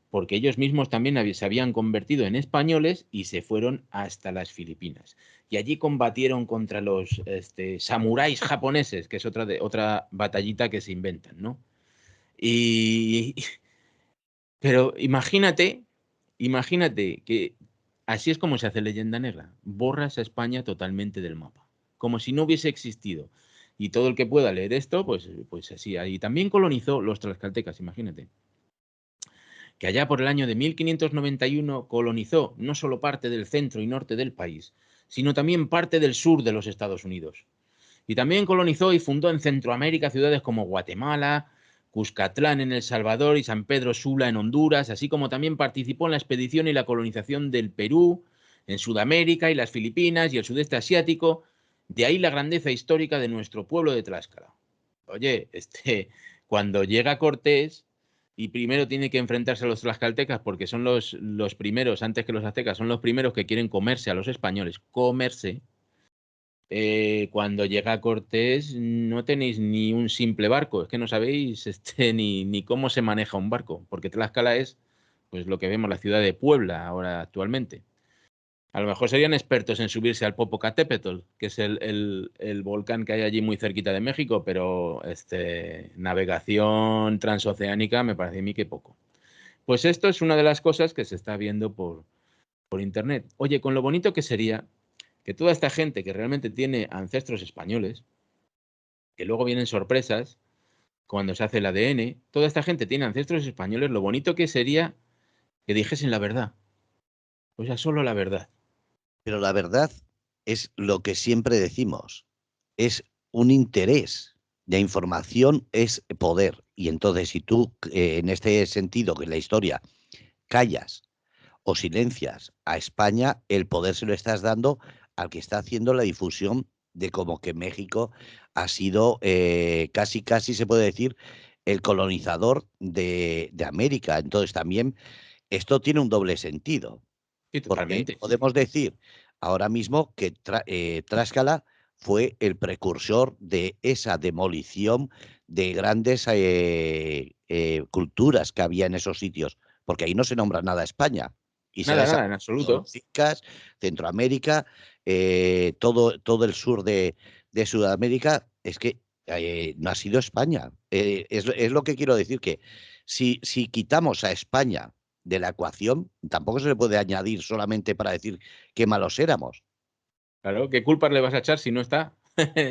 porque ellos mismos también se habían convertido en españoles y se fueron hasta las Filipinas. Y allí combatieron contra los samuráis japoneses, que es otra batallita que se inventan, ¿no? Pero imagínate que así es como se hace Leyenda Negra. Borras a España totalmente del mapa, como si no hubiese existido. Y todo el que pueda leer esto, pues así. Y también colonizó los tlaxcaltecas, imagínate. Que allá por el año de 1591 colonizó no solo parte del centro y norte del país, sino también parte del sur de los Estados Unidos. Y también colonizó y fundó en Centroamérica ciudades como Guatemala, Cuscatlán en El Salvador y San Pedro Sula en Honduras, así como también participó en la expedición y la colonización del Perú, en Sudamérica y las Filipinas y el sudeste asiático. De ahí la grandeza histórica de nuestro pueblo de Tlaxcala. Oye, cuando llega Cortés y primero tiene que enfrentarse a los tlaxcaltecas, porque son los primeros, antes que los aztecas, son los primeros que quieren comerse a los españoles, comerse. Cuando llega Cortés no tenéis ni un simple barco, es que no sabéis ni cómo se maneja un barco, porque Tlaxcala es pues lo que vemos la ciudad de Puebla ahora actualmente. A lo mejor serían expertos en subirse al Popocatépetl, que es el volcán que hay allí muy cerquita de México, pero navegación transoceánica me parece a mí que poco. Pues esto es una de las cosas que se está viendo por internet. Oye, con lo bonito que sería que toda esta gente que realmente tiene ancestros españoles, que luego vienen sorpresas cuando se hace el ADN, toda esta gente tiene ancestros españoles, lo bonito que sería que dijesen la verdad. O sea, solo la verdad. Pero la verdad es lo que siempre decimos, es un interés. La información es poder. Y entonces, si tú, en este sentido, que en la historia, callas o silencias a España, el poder se lo estás dando al que está haciendo la difusión de como que México ha sido casi, casi se puede decir, el colonizador de América. Entonces también esto tiene un doble sentido, Sí, porque totalmente. podemos decir ahora mismo que Tlaxcala fue el precursor de esa demolición de grandes culturas que había en esos sitios, porque ahí no se nombra nada a España. Y se ha Nada, nada, en desaparecido absoluto. los incas, Centroamérica, todo el sur de Sudamérica, es que no ha sido España. Es lo que quiero decir, que si quitamos a España de la ecuación, tampoco se le puede añadir solamente para decir qué malos éramos. Claro, ¿qué culpas le vas a echar si no está?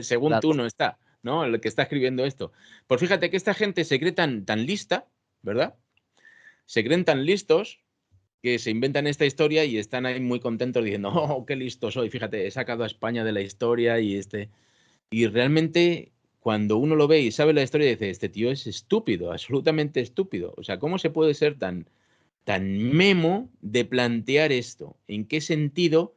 Según tú Claro. no está, ¿no? El que está escribiendo esto. Pues fíjate que esta gente se cree tan lista, ¿verdad? Se creen tan listos que se inventan esta historia y están ahí muy contentos diciendo, oh, qué listo soy, fíjate, he sacado a España de la historia y realmente cuando uno lo ve y sabe la historia dice, este tío es estúpido, absolutamente estúpido. O sea, ¿cómo se puede ser tan memo de plantear esto? ¿En qué sentido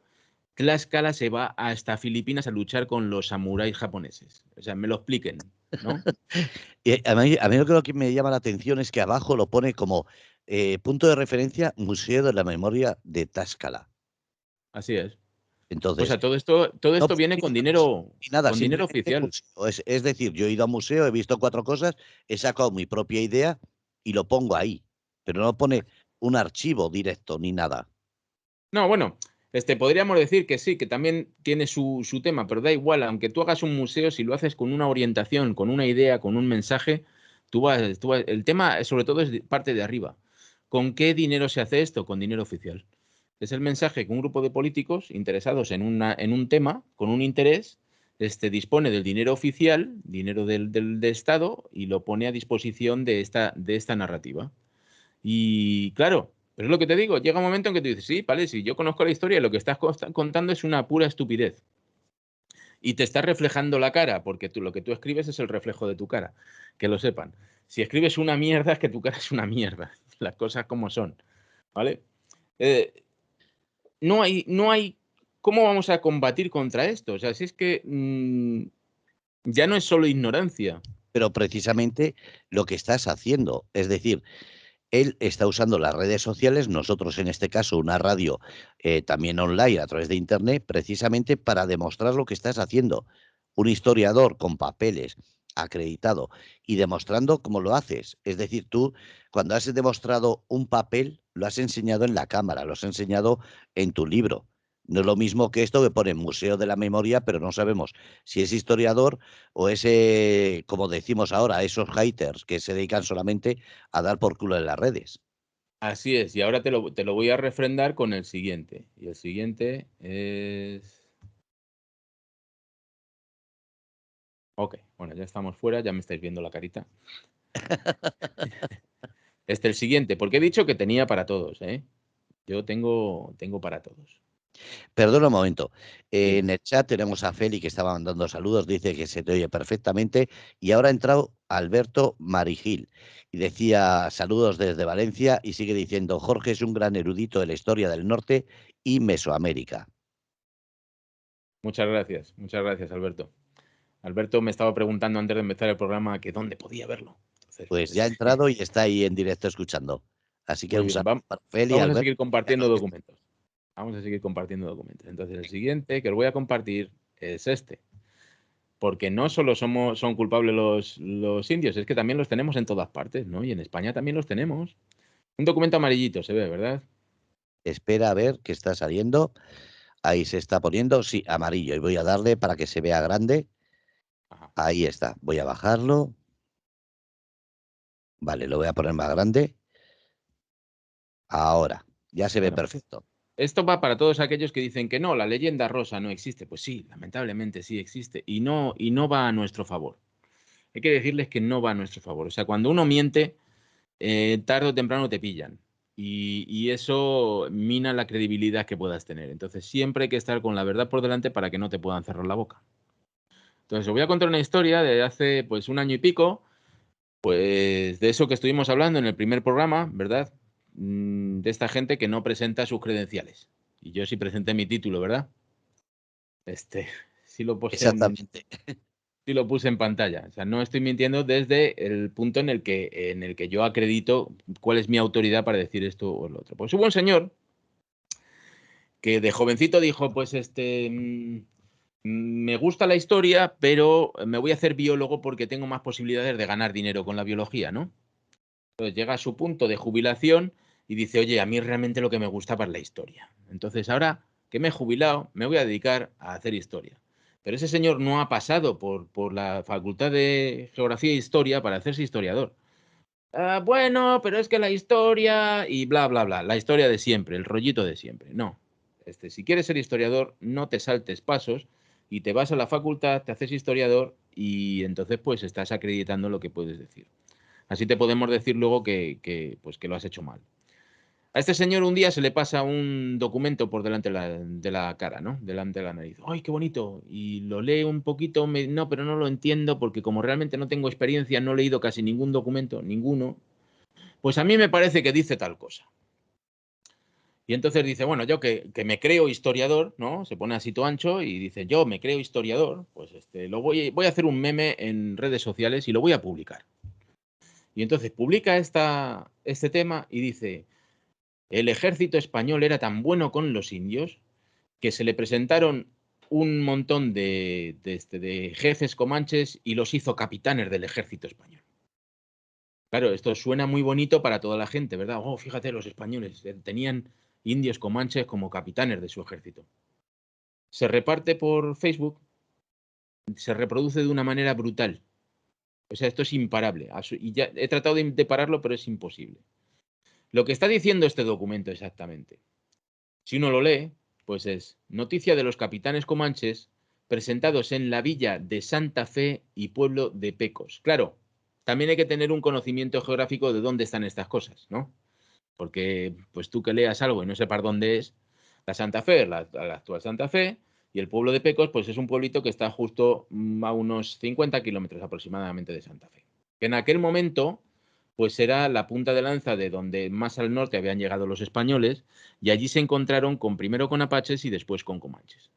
Tlaxcala se va hasta Filipinas a luchar con los samuráis japoneses? O sea, me lo expliquen, ¿no? A mí lo que me llama la atención es que abajo lo pone como punto de referencia Museo de la Memoria de Tlaxcala. Así es. O Entonces, sea, todo no esto pone viene ni museo ni nada, con dinero simplemente oficial. museo. Es decir, yo he ido a museo, he visto 4 cosas, he sacado mi propia idea y lo pongo ahí, pero no pone un archivo directo ni nada. No, bueno, podríamos decir que sí, que también tiene su tema, pero da igual, aunque tú hagas un museo, si lo haces con una orientación, con una idea, con un mensaje, el tema sobre todo es parte de arriba. ¿Con qué dinero se hace esto? Con dinero oficial. Es el mensaje que un grupo de políticos interesados en un tema, con un interés, dispone del dinero oficial, dinero del Estado, y lo pone a disposición de esta narrativa. Y claro, pero es lo que te digo, llega un momento en que tú dices, sí, vale, si yo conozco la historia, lo que estás contando es una pura estupidez. Y te estás reflejando la cara, porque lo que tú escribes es el reflejo de tu cara, que lo sepan. Si escribes una mierda, es que tu cara es una mierda, las cosas como son, ¿vale? Eh, no hay, ¿cómo vamos a combatir contra esto? O sea, si es que ya no es solo ignorancia. Pero precisamente lo que estás haciendo, es decir, él está usando las redes sociales, nosotros en este caso una radio también online a través de Internet, precisamente para demostrar lo que estás haciendo. Un historiador con papeles acreditado y demostrando cómo lo haces. Es decir, tú cuando has demostrado un papel, lo has enseñado en la cámara, lo has enseñado en tu libro. No es lo mismo que esto que pone Museo de la Memoria, pero no sabemos si es historiador o ese, como decimos ahora, esos haters que se dedican solamente a dar por culo en las redes. Así es, y ahora te lo voy a refrendar con el siguiente. Y el siguiente es... Ok, bueno, ya estamos fuera, ya me estáis viendo la carita. El siguiente, porque he dicho que tenía para todos, ¿eh? Yo tengo para todos. Perdona un momento. Dime. En el chat tenemos a Feli que estaba mandando saludos, dice que se te oye perfectamente. Y ahora ha entrado Alberto Marigil y decía saludos desde Valencia y sigue diciendo Jorge es un gran erudito de la historia del norte y Mesoamérica. Muchas gracias, Alberto. Alberto me estaba preguntando antes de empezar el programa que dónde podía verlo. Entonces, Pues ya ha pues, entrado y está ahí en directo escuchando. Así que muy un bien, saludo para Feli, vamos a Alberto. seguir compartiendo documentos. Vamos a seguir compartiendo documentos. Entonces, el siguiente que os voy a compartir es este. Porque no solo son culpables los indios, es que también los tenemos en todas partes, ¿no? Y en España también los tenemos. Un documento amarillito se ve, ¿verdad? Espera a ver qué está saliendo. Ahí se está poniendo, sí, amarillo. Y voy a darle para que se vea grande. Ajá. Ahí está. Voy a bajarlo. Vale, lo voy a poner más grande. Ahora, ya se ve Bueno, perfecto. esto va para todos aquellos que dicen que no, la leyenda rosa no existe. Pues sí, lamentablemente sí existe. Y no va a nuestro favor. Hay que decirles que no va a nuestro favor. O sea, cuando uno miente, tarde o temprano te pillan. y eso mina la credibilidad que puedas tener. Entonces siempre hay que estar con la verdad por delante para que no te puedan cerrar la boca. Entonces os voy a contar una historia de hace pues un año y pico, pues de eso que estuvimos hablando en el primer programa, ¿verdad? De esta gente que no presenta sus credenciales. Y yo sí presenté mi título, ¿verdad? Sí lo puse Exactamente. sí lo puse en pantalla. O sea, no estoy mintiendo desde el punto en el que yo acredito cuál es mi autoridad para decir esto o lo otro. Pues hubo un señor que de jovencito dijo, pues me gusta la historia, pero me voy a hacer biólogo porque tengo más posibilidades de ganar dinero con la biología, ¿no? Entonces llega a su punto de jubilación y dice, oye, a mí realmente lo que me gustaba es la historia. Entonces ahora que me he jubilado, me voy a dedicar a hacer historia. Pero ese señor no ha pasado por la Facultad de Geografía e Historia para hacerse historiador. Bueno, pero es que la historia y bla, bla, bla. La historia de siempre, el rollito de siempre. No. Si quieres ser historiador, no te saltes pasos y te vas a la facultad, te haces historiador y entonces pues estás acreditando lo que puedes decir. Así te podemos decir luego pues, que lo has hecho mal. A este señor un día se le pasa un documento por delante de la cara, ¿no? Delante de la nariz. ¡Ay, qué bonito! Y lo lee un poquito, no, pero no lo entiendo porque como realmente no tengo experiencia, no he leído casi ningún documento, ninguno, pues a mí me parece que dice tal cosa. Y entonces dice, bueno, yo que me creo historiador, ¿no? Se pone así todo ancho y dice, yo me creo historiador, pues voy a hacer un meme en redes sociales y lo voy a publicar. Y entonces publica este tema y dice, el ejército español era tan bueno con los indios que se le presentaron un montón de jefes comanches y los hizo capitanes del ejército español. Claro, esto suena muy bonito para toda la gente, ¿verdad? Oh, fíjate, los españoles tenían indios comanches como capitanes de su ejército. Se reparte por Facebook, se reproduce de una manera brutal. O sea, esto es imparable. Y ya he tratado de pararlo, pero es imposible. Lo que está diciendo este documento exactamente, si uno lo lee, pues es noticia de los capitanes comanches presentados en la villa de Santa Fe y pueblo de Pecos. Claro, también hay que tener un conocimiento geográfico de dónde están estas cosas, ¿no? Porque pues tú que leas algo y no sepas dónde es, la Santa Fe, la actual Santa Fe, y el pueblo de Pecos, pues es un pueblito que está justo a unos 50 kilómetros aproximadamente de Santa Fe. Que en aquel momento, pues era la punta de lanza de donde más al norte habían llegado los españoles, y allí se encontraron primero con apaches y después con comanches.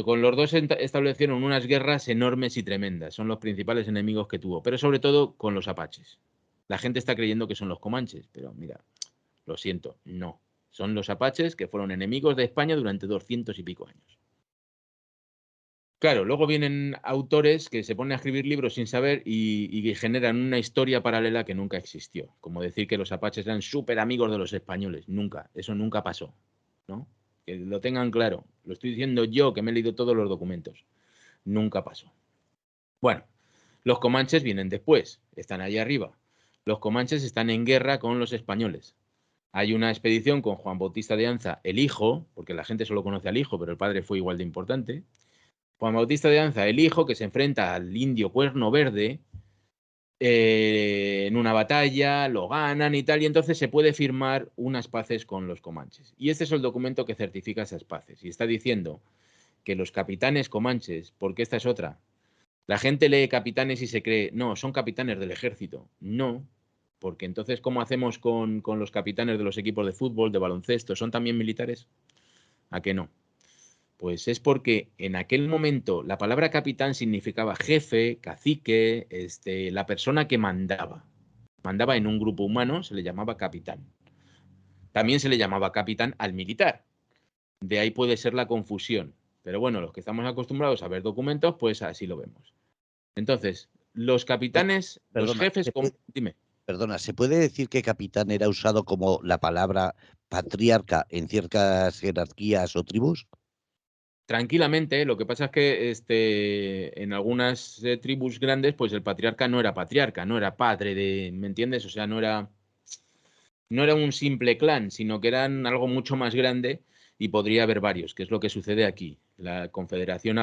Con los dos establecieron unas guerras enormes y tremendas, son los principales enemigos que tuvo, pero sobre todo con los apaches. La gente está creyendo que son los comanches, pero mira, lo siento, no. Son los apaches que fueron enemigos de España durante 200 y pico años. Claro, luego vienen autores que se ponen a escribir libros sin saber y generan una historia paralela que nunca existió. Como decir que los apaches eran súper amigos de los españoles. Nunca, eso nunca pasó, ¿no? Que lo tengan claro. Lo estoy diciendo yo, que me he leído todos los documentos. Nunca pasó. Bueno, los comanches vienen después, están allá arriba. Los comanches están en guerra con los españoles. Hay una expedición con Juan Bautista de Anza, el hijo, porque la gente solo conoce al hijo, pero el padre fue igual de importante. Juan Bautista de Anza, el hijo, que se enfrenta al indio Cuerno Verde en una batalla, lo ganan y tal, y entonces se puede firmar unas paces con los comanches. Y este es el documento que certifica esas paces. Y está diciendo que los capitanes comanches, porque esta es otra, la gente lee capitanes y se cree, no, son capitanes del ejército. No, porque entonces, ¿cómo hacemos con los capitanes de los equipos de fútbol, de baloncesto? ¿Son también militares? ¿A qué no? Pues es porque en aquel momento la palabra capitán significaba jefe, cacique, la persona que mandaba. Mandaba en un grupo humano, se le llamaba capitán. También se le llamaba capitán al militar. De ahí puede ser la confusión. Pero bueno, los que estamos acostumbrados a ver documentos, pues así lo vemos. Entonces, los capitanes, los Perdona, jefes, dime. perdona, ¿se puede decir que capitán era usado como la palabra patriarca en ciertas jerarquías o tribus? Tranquilamente, lo que pasa es que en algunas tribus grandes, pues el patriarca, no era padre de, ¿me entiendes? O sea, no era un simple clan, sino que eran algo mucho más grande y podría haber varios, que es lo que sucede aquí. La Confederación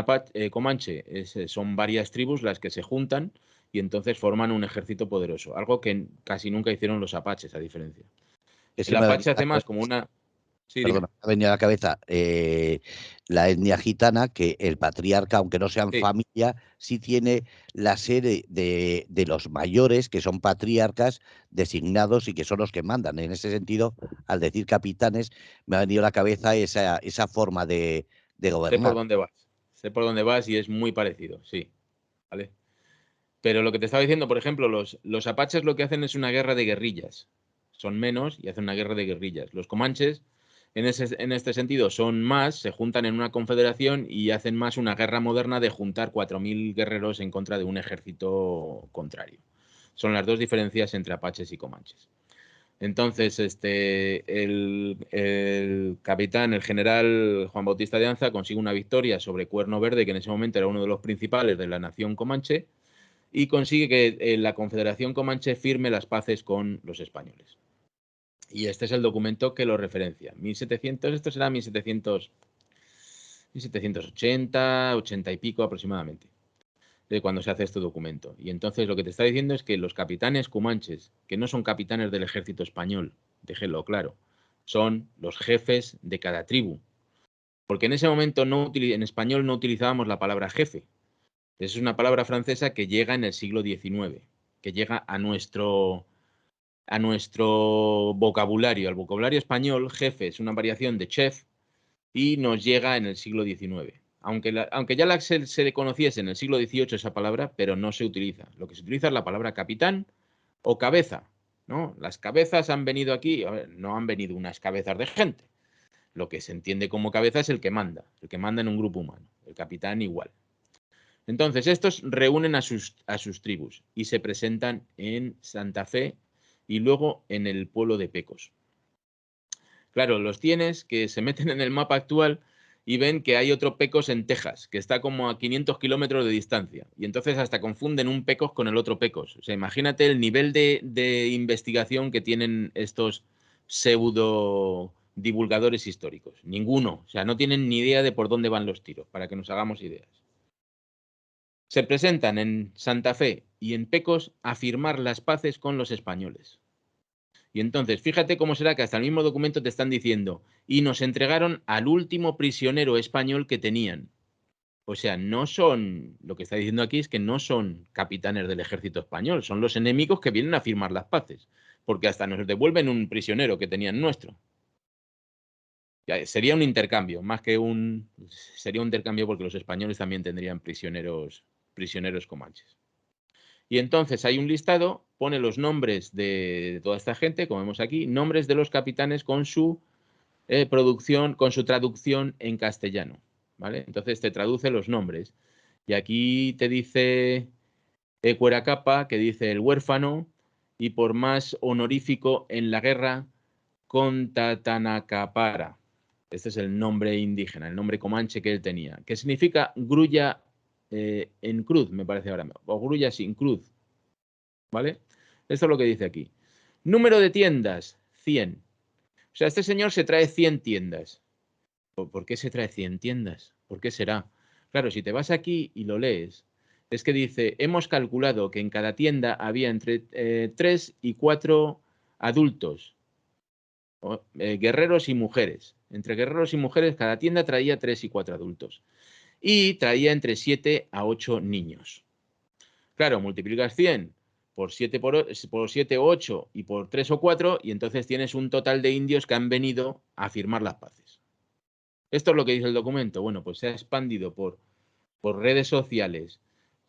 Comanche son varias tribus las que se juntan y entonces forman un ejército poderoso, algo que casi nunca hicieron los apaches, a diferencia. Es El que me ha venido apache a la hace más como cabeza, una... Sí, dime. perdona, me ha venido a la cabeza la etnia gitana, que el patriarca, aunque no sean Sí, familia, sí tiene la sede de los mayores, que son patriarcas designados y que son los que mandan. En ese sentido, al decir capitanes, me ha venido a la cabeza esa forma de sé por gobernar. dónde vas. Sé por dónde vas y es muy parecido, sí. ¿Vale? Pero lo que te estaba diciendo, por ejemplo, los apaches lo que hacen es una guerra de guerrillas. Son menos y hacen una guerra de guerrillas. Los comanches, en este sentido, son más, se juntan en una confederación y hacen más una guerra moderna de juntar 4.000 guerreros en contra de un ejército contrario. Son las dos diferencias entre apaches y comanches. Entonces, el capitán, el general Juan Bautista de Anza, consigue una victoria sobre Cuerno Verde, que en ese momento era uno de los principales de la nación comanche, y consigue que la Confederación Comanche firme las paces con los españoles. Y este es el documento que lo referencia. 1700, esto será 1780, 80 y pico aproximadamente, de cuando se hace este documento. Y entonces lo que te está diciendo es que los capitanes comanches, que no son capitanes del ejército español, déjenlo claro, son los jefes de cada tribu. Porque en ese momento en español no utilizábamos la palabra jefe. Es una palabra francesa que llega en el siglo XIX, que llega a nuestro vocabulario. Al vocabulario español, jefe es una variación de chef y nos llega en el siglo XIX. Aunque ya se le conociese en el siglo XVIII esa palabra, pero no se utiliza. Lo que se utiliza es la palabra capitán o cabeza, ¿no? Las cabezas han venido aquí, a ver, no han venido unas cabezas de gente. Lo que se entiende como cabeza es el que manda en un grupo humano. El capitán igual. Entonces, estos reúnen a sus tribus y se presentan en Santa Fe y luego en el pueblo de Pecos. Claro, los tienes que se meten en el mapa actual y ven que hay otro Pecos en Texas, que está como a 500 kilómetros de distancia. Y entonces hasta confunden un Pecos con el otro Pecos. O sea, imagínate el nivel de investigación que tienen estos pseudo divulgadores históricos. Ninguno. O sea, no tienen ni idea de por dónde van los tiros, para que nos hagamos ideas. Se presentan en Santa Fe y en Pecos a firmar las paces con los españoles. Y entonces, fíjate cómo será que hasta el mismo documento te están diciendo, y nos entregaron al último prisionero español que tenían. O sea, no son, lo que está diciendo aquí es que no son capitanes del ejército español, son los enemigos que vienen a firmar las paces, porque hasta nos devuelven un prisionero que tenían nuestro. Sería un intercambio, más que sería un intercambio porque los españoles también tendrían prisioneros comanches. Y entonces hay un listado, pone los nombres de toda esta gente, como vemos aquí, nombres de los capitanes con su con su traducción en castellano, ¿vale? Entonces te traduce los nombres. Y aquí te dice Cueracapa, que dice el huérfano, y por más honorífico en la guerra, Contatanacapara. Este es el nombre indígena, el nombre comanche que él tenía, que significa grulla en cruz, me parece ahora, o grulla sin cruz, ¿vale? Esto es lo que dice aquí. Número de tiendas, 100. O sea, este señor se trae 100 tiendas. ¿Por qué se trae 100 tiendas? ¿Por qué será? Claro, si te vas aquí y lo lees, es que dice, hemos calculado que en cada tienda había entre 3 y 4 adultos, guerreros y mujeres. Entre guerreros y mujeres, cada tienda traía 3 y 4 adultos. Y traía entre 7 a 8 niños. Claro, multiplicas 100 por 7, por 7 o 8 y por 3 o 4, y entonces tienes un total de indios que han venido a firmar las paces. Esto es lo que dice el documento. Bueno, pues se ha expandido por redes sociales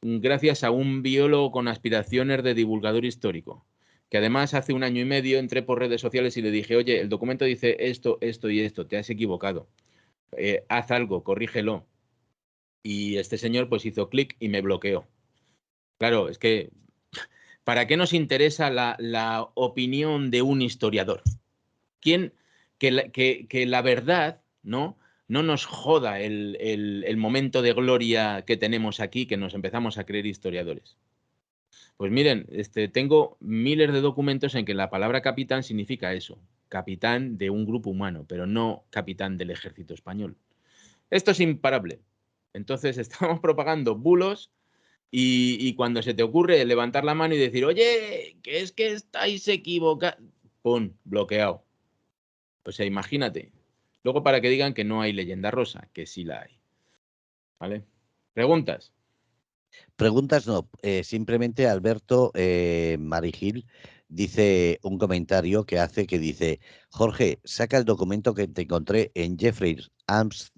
gracias a un biólogo con aspiraciones de divulgador histórico, que además hace 1 año y medio entré por redes sociales y le dije, oye, el documento dice esto, esto y esto, te has equivocado. Haz algo, corrígelo. Y este señor pues hizo clic y me bloqueó. Claro, es que, ¿para qué nos interesa la opinión de un historiador? ¿Quién, que la verdad, ¿no? No nos joda el momento de gloria que tenemos aquí, que nos empezamos a creer historiadores. Pues miren, tengo miles de documentos en que la palabra capitán significa eso, capitán de un grupo humano, pero no capitán del ejército español. Esto es imparable. Entonces estamos propagando bulos y cuando se te ocurre levantar la mano y decir, oye, que es que estáis equivocados, ¡pum! Bloqueado. O sea, imagínate. Luego para que digan que no hay leyenda rosa, que sí la hay. ¿Vale? ¿Preguntas? Preguntas no, simplemente Alberto Marigil dice un comentario que hace que dice, Jorge, saca el documento que te encontré en Jeffrey's Amherst,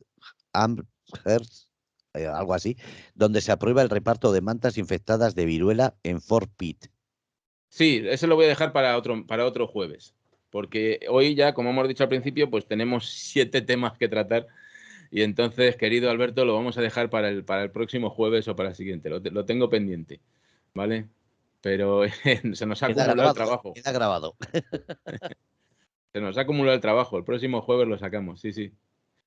algo así, donde se aprueba el reparto de mantas infectadas de viruela en Fort Pitt. Sí, eso lo voy a dejar para otro jueves. Porque hoy ya, como hemos dicho al principio, pues tenemos 7 temas que tratar. Y entonces, querido Alberto, lo vamos a dejar para el próximo jueves o para el siguiente. Lo tengo pendiente, ¿vale? Pero se nos ha Queda acumulado el grabado, trabajo. queda grabado. Se nos ha acumulado el trabajo. El próximo jueves lo sacamos, sí, sí.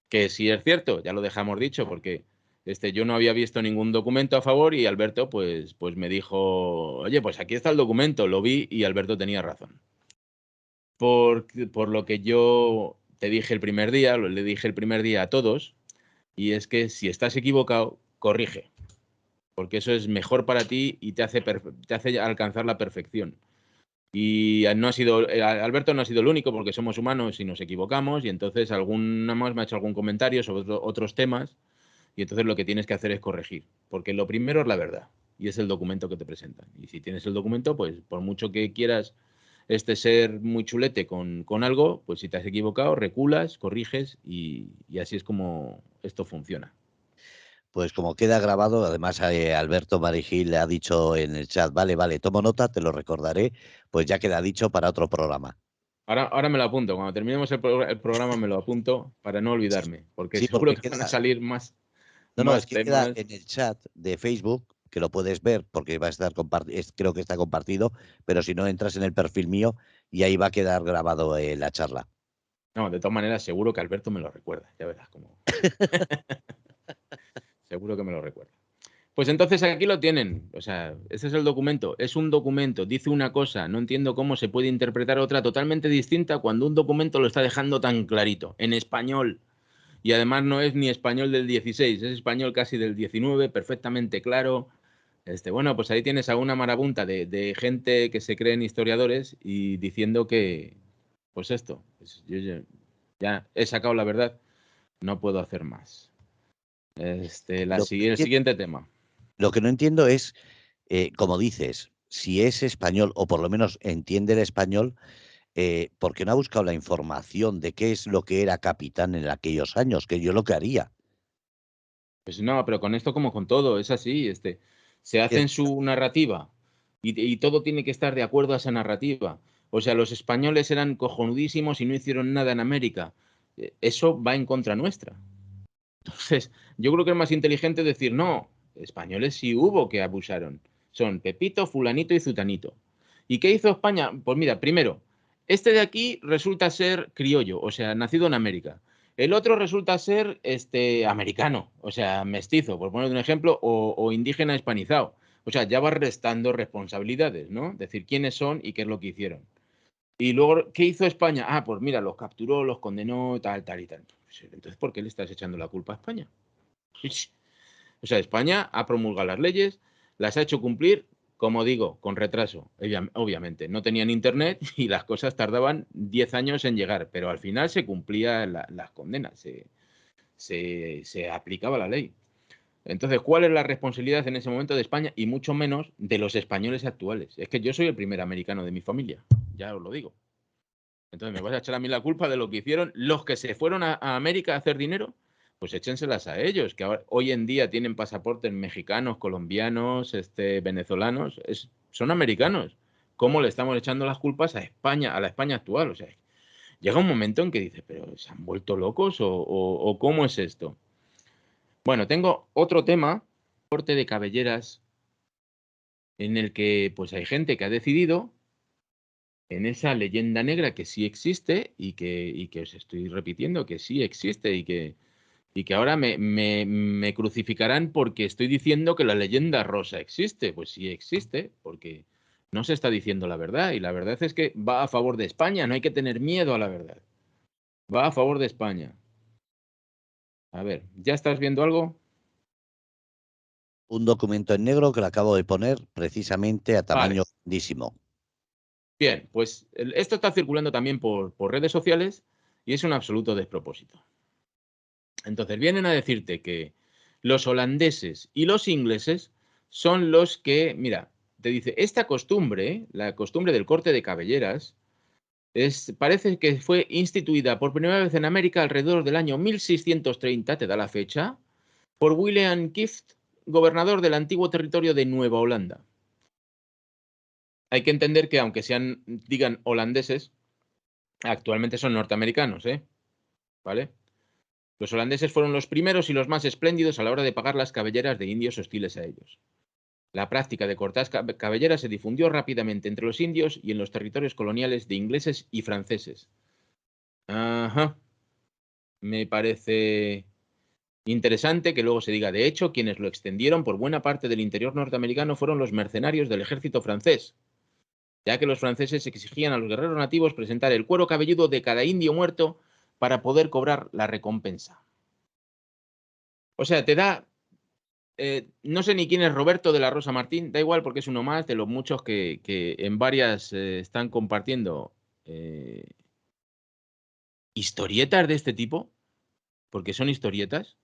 Que sí es cierto, ya lo dejamos dicho, porque yo no había visto ningún documento a favor y Alberto pues me dijo, oye, pues aquí está el documento, lo vi y Alberto tenía razón. Por lo que yo te dije el primer día, le dije el primer día a todos, y es que si estás equivocado, corrige, porque eso es mejor para ti y te hace alcanzar la perfección. Y Alberto no ha sido el único, porque somos humanos y nos equivocamos, y entonces alguna más me ha hecho algún comentario sobre otros temas, y entonces lo que tienes que hacer es corregir, porque lo primero es la verdad, y es el documento que te presentan. Y si tienes el documento, pues por mucho que quieras ser muy chulete con algo, pues si te has equivocado, reculas, corriges, y así es como esto funciona. Pues como queda grabado, además Alberto Marigil le ha dicho en el chat, vale, vale, tomo nota, te lo recordaré, pues ya queda dicho para otro programa. Ahora me lo apunto, cuando terminemos el programa me lo apunto para no olvidarme, porque Sí, seguro porque que van a queda, salir más, no, es más que queda temas. en el chat de Facebook, que lo puedes ver porque va a estar creo que está compartido, pero si no entras en el perfil mío y ahí va a quedar grabado la charla. No, de todas maneras, seguro que Alberto me lo recuerda, ya verás cómo. Seguro que me lo recuerda. Pues entonces aquí lo tienen, o sea, ese es el documento, es un documento, dice una cosa, no entiendo cómo se puede interpretar otra totalmente distinta cuando un documento lo está dejando tan clarito, en español, y además no es ni español del 16, es español casi del 19, perfectamente claro. Bueno, pues ahí tienes a una marabunta de gente que se creen historiadores y diciendo que, pues esto, pues yo ya he sacado la verdad, no puedo hacer más. Lo que no El entiendo, siguiente tema. lo que no entiendo es, como dices, si es español o por lo menos entiende el español, ¿por qué no ha buscado la información de qué es lo que era capitán en aquellos años? Que yo lo que haría. Pues no, pero con esto como con todo, es así, se hacen su narrativa y todo tiene que estar de acuerdo a esa narrativa. O sea, los españoles eran cojonudísimos y no hicieron nada en América. Eso va en contra nuestra. Entonces, yo creo que es más inteligente decir, no, españoles sí hubo que abusaron. Son Pepito, Fulanito y Zutanito. ¿Y qué hizo España? Pues mira, primero, este de aquí resulta ser criollo, o sea, nacido en América. El otro resulta ser americano, o sea, mestizo, por poner un ejemplo, o indígena hispanizado. O sea, ya va restando responsabilidades, ¿no? Decir quiénes son y qué es lo que hicieron. Y luego, ¿qué hizo España? Ah, pues mira, los capturó, los condenó, tal, tal y tal. Entonces, ¿por qué le estás echando la culpa a España? O sea, España ha promulgado las leyes, las ha hecho cumplir, como digo, con retraso, obviamente. No tenían internet y las cosas tardaban 10 años en llegar, pero al final se cumplían las condenas, se aplicaba la ley. Entonces, ¿cuál es la responsabilidad en ese momento de España y mucho menos de los españoles actuales? Es que yo soy el primer americano de mi familia, ya os lo digo. Entonces, ¿me vas a echar a mí la culpa de lo que hicieron los que se fueron a América a hacer dinero? Pues échenselas a ellos, que hoy en día tienen pasaportes mexicanos, colombianos, venezolanos, son americanos. ¿Cómo le estamos echando las culpas a España, a la España actual? O sea, llega un momento en que dices, ¿pero se han vuelto locos o cómo es esto? Bueno, tengo otro tema, corte de cabelleras, en el que pues hay gente que ha decidido en esa leyenda negra que sí existe y que os estoy repitiendo que sí existe y que ahora me crucificarán porque estoy diciendo que la leyenda rosa existe. Pues sí existe, porque no se está diciendo la verdad y la verdad es que va a favor de España, no hay que tener miedo a la verdad. Va a favor de España. A ver, ¿ya estás viendo algo? Un documento en negro que lo acabo de poner precisamente a Vale. tamaño grandísimo. Bien, pues esto está circulando también por redes sociales y es un absoluto despropósito. Entonces vienen a decirte que los holandeses y los ingleses son los que, mira, te dice, esta costumbre, la costumbre del corte de cabelleras, parece que fue instituida por primera vez en América alrededor del año 1630, te da la fecha, por William Kieft, gobernador del antiguo territorio de Nueva Holanda. Hay que entender que aunque digan holandeses, actualmente son norteamericanos, ¿vale? Los holandeses fueron los primeros y los más espléndidos a la hora de pagar las cabelleras de indios hostiles a ellos. La práctica de cortar cabelleras se difundió rápidamente entre los indios y en los territorios coloniales de ingleses y franceses. Ajá. Me parece interesante que luego se diga, de hecho, quienes lo extendieron por buena parte del interior norteamericano fueron los mercenarios del ejército francés, ya que los franceses exigían a los guerreros nativos presentar el cuero cabelludo de cada indio muerto para poder cobrar la recompensa. O sea, te da... no sé ni quién es Roberto de la Rosa Martín, da igual porque es uno más de los muchos que en varias están compartiendo historietas de este tipo, porque son historietas,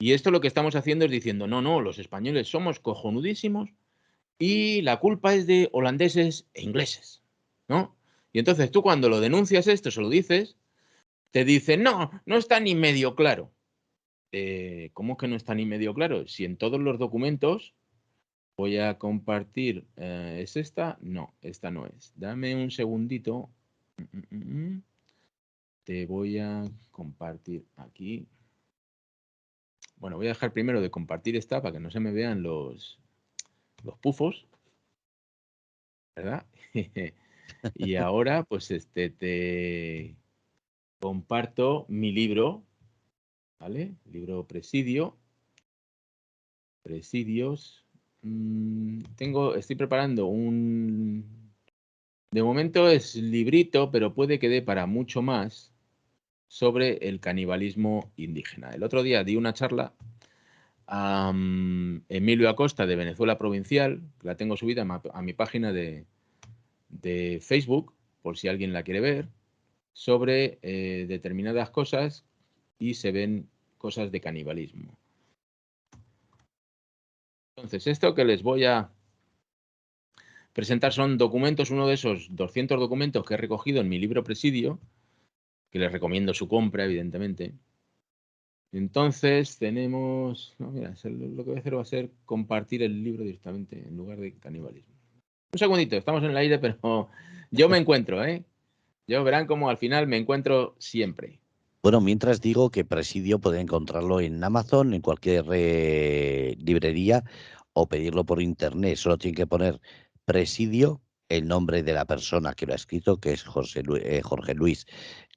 y esto lo que estamos haciendo es diciendo, no, los españoles somos cojonudísimos y la culpa es de holandeses e ingleses, ¿no? Y entonces tú cuando lo denuncias esto, se lo dices, te dicen, no está ni medio claro. ¿Cómo que no está ni medio claro? Si en todos los documentos voy a compartir, ¿es esta? No, esta no es. Dame un segundito. Te voy a compartir aquí. Bueno, voy a dejar primero de compartir esta para que no se me vean los pufos, ¿verdad? Y ahora, pues te comparto mi libro, ¿vale? Libro Presidio. Presidios. Estoy preparando de momento es librito, pero puede que dé para mucho más sobre el canibalismo indígena. El otro día di una charla a Emilio Acosta de Venezuela Provincial, la tengo subida a mi página de Facebook, por si alguien la quiere ver, sobre determinadas cosas y se ven cosas de canibalismo. Entonces, esto que les voy a presentar son documentos, uno de esos 200 documentos que he recogido en mi libro Presidio, que les recomiendo su compra, evidentemente. Entonces tenemos... No, mira, lo que voy a hacer va a ser compartir el libro directamente en lugar de canibalismo. Un segundito, estamos en el aire, pero yo me encuentro, Yo verán como al final me encuentro siempre. Bueno, mientras digo que Presidio puede encontrarlo en Amazon, en cualquier librería o pedirlo por internet. Solo tiene que poner Presidio, el nombre de la persona que lo ha escrito, que es Jorge Luis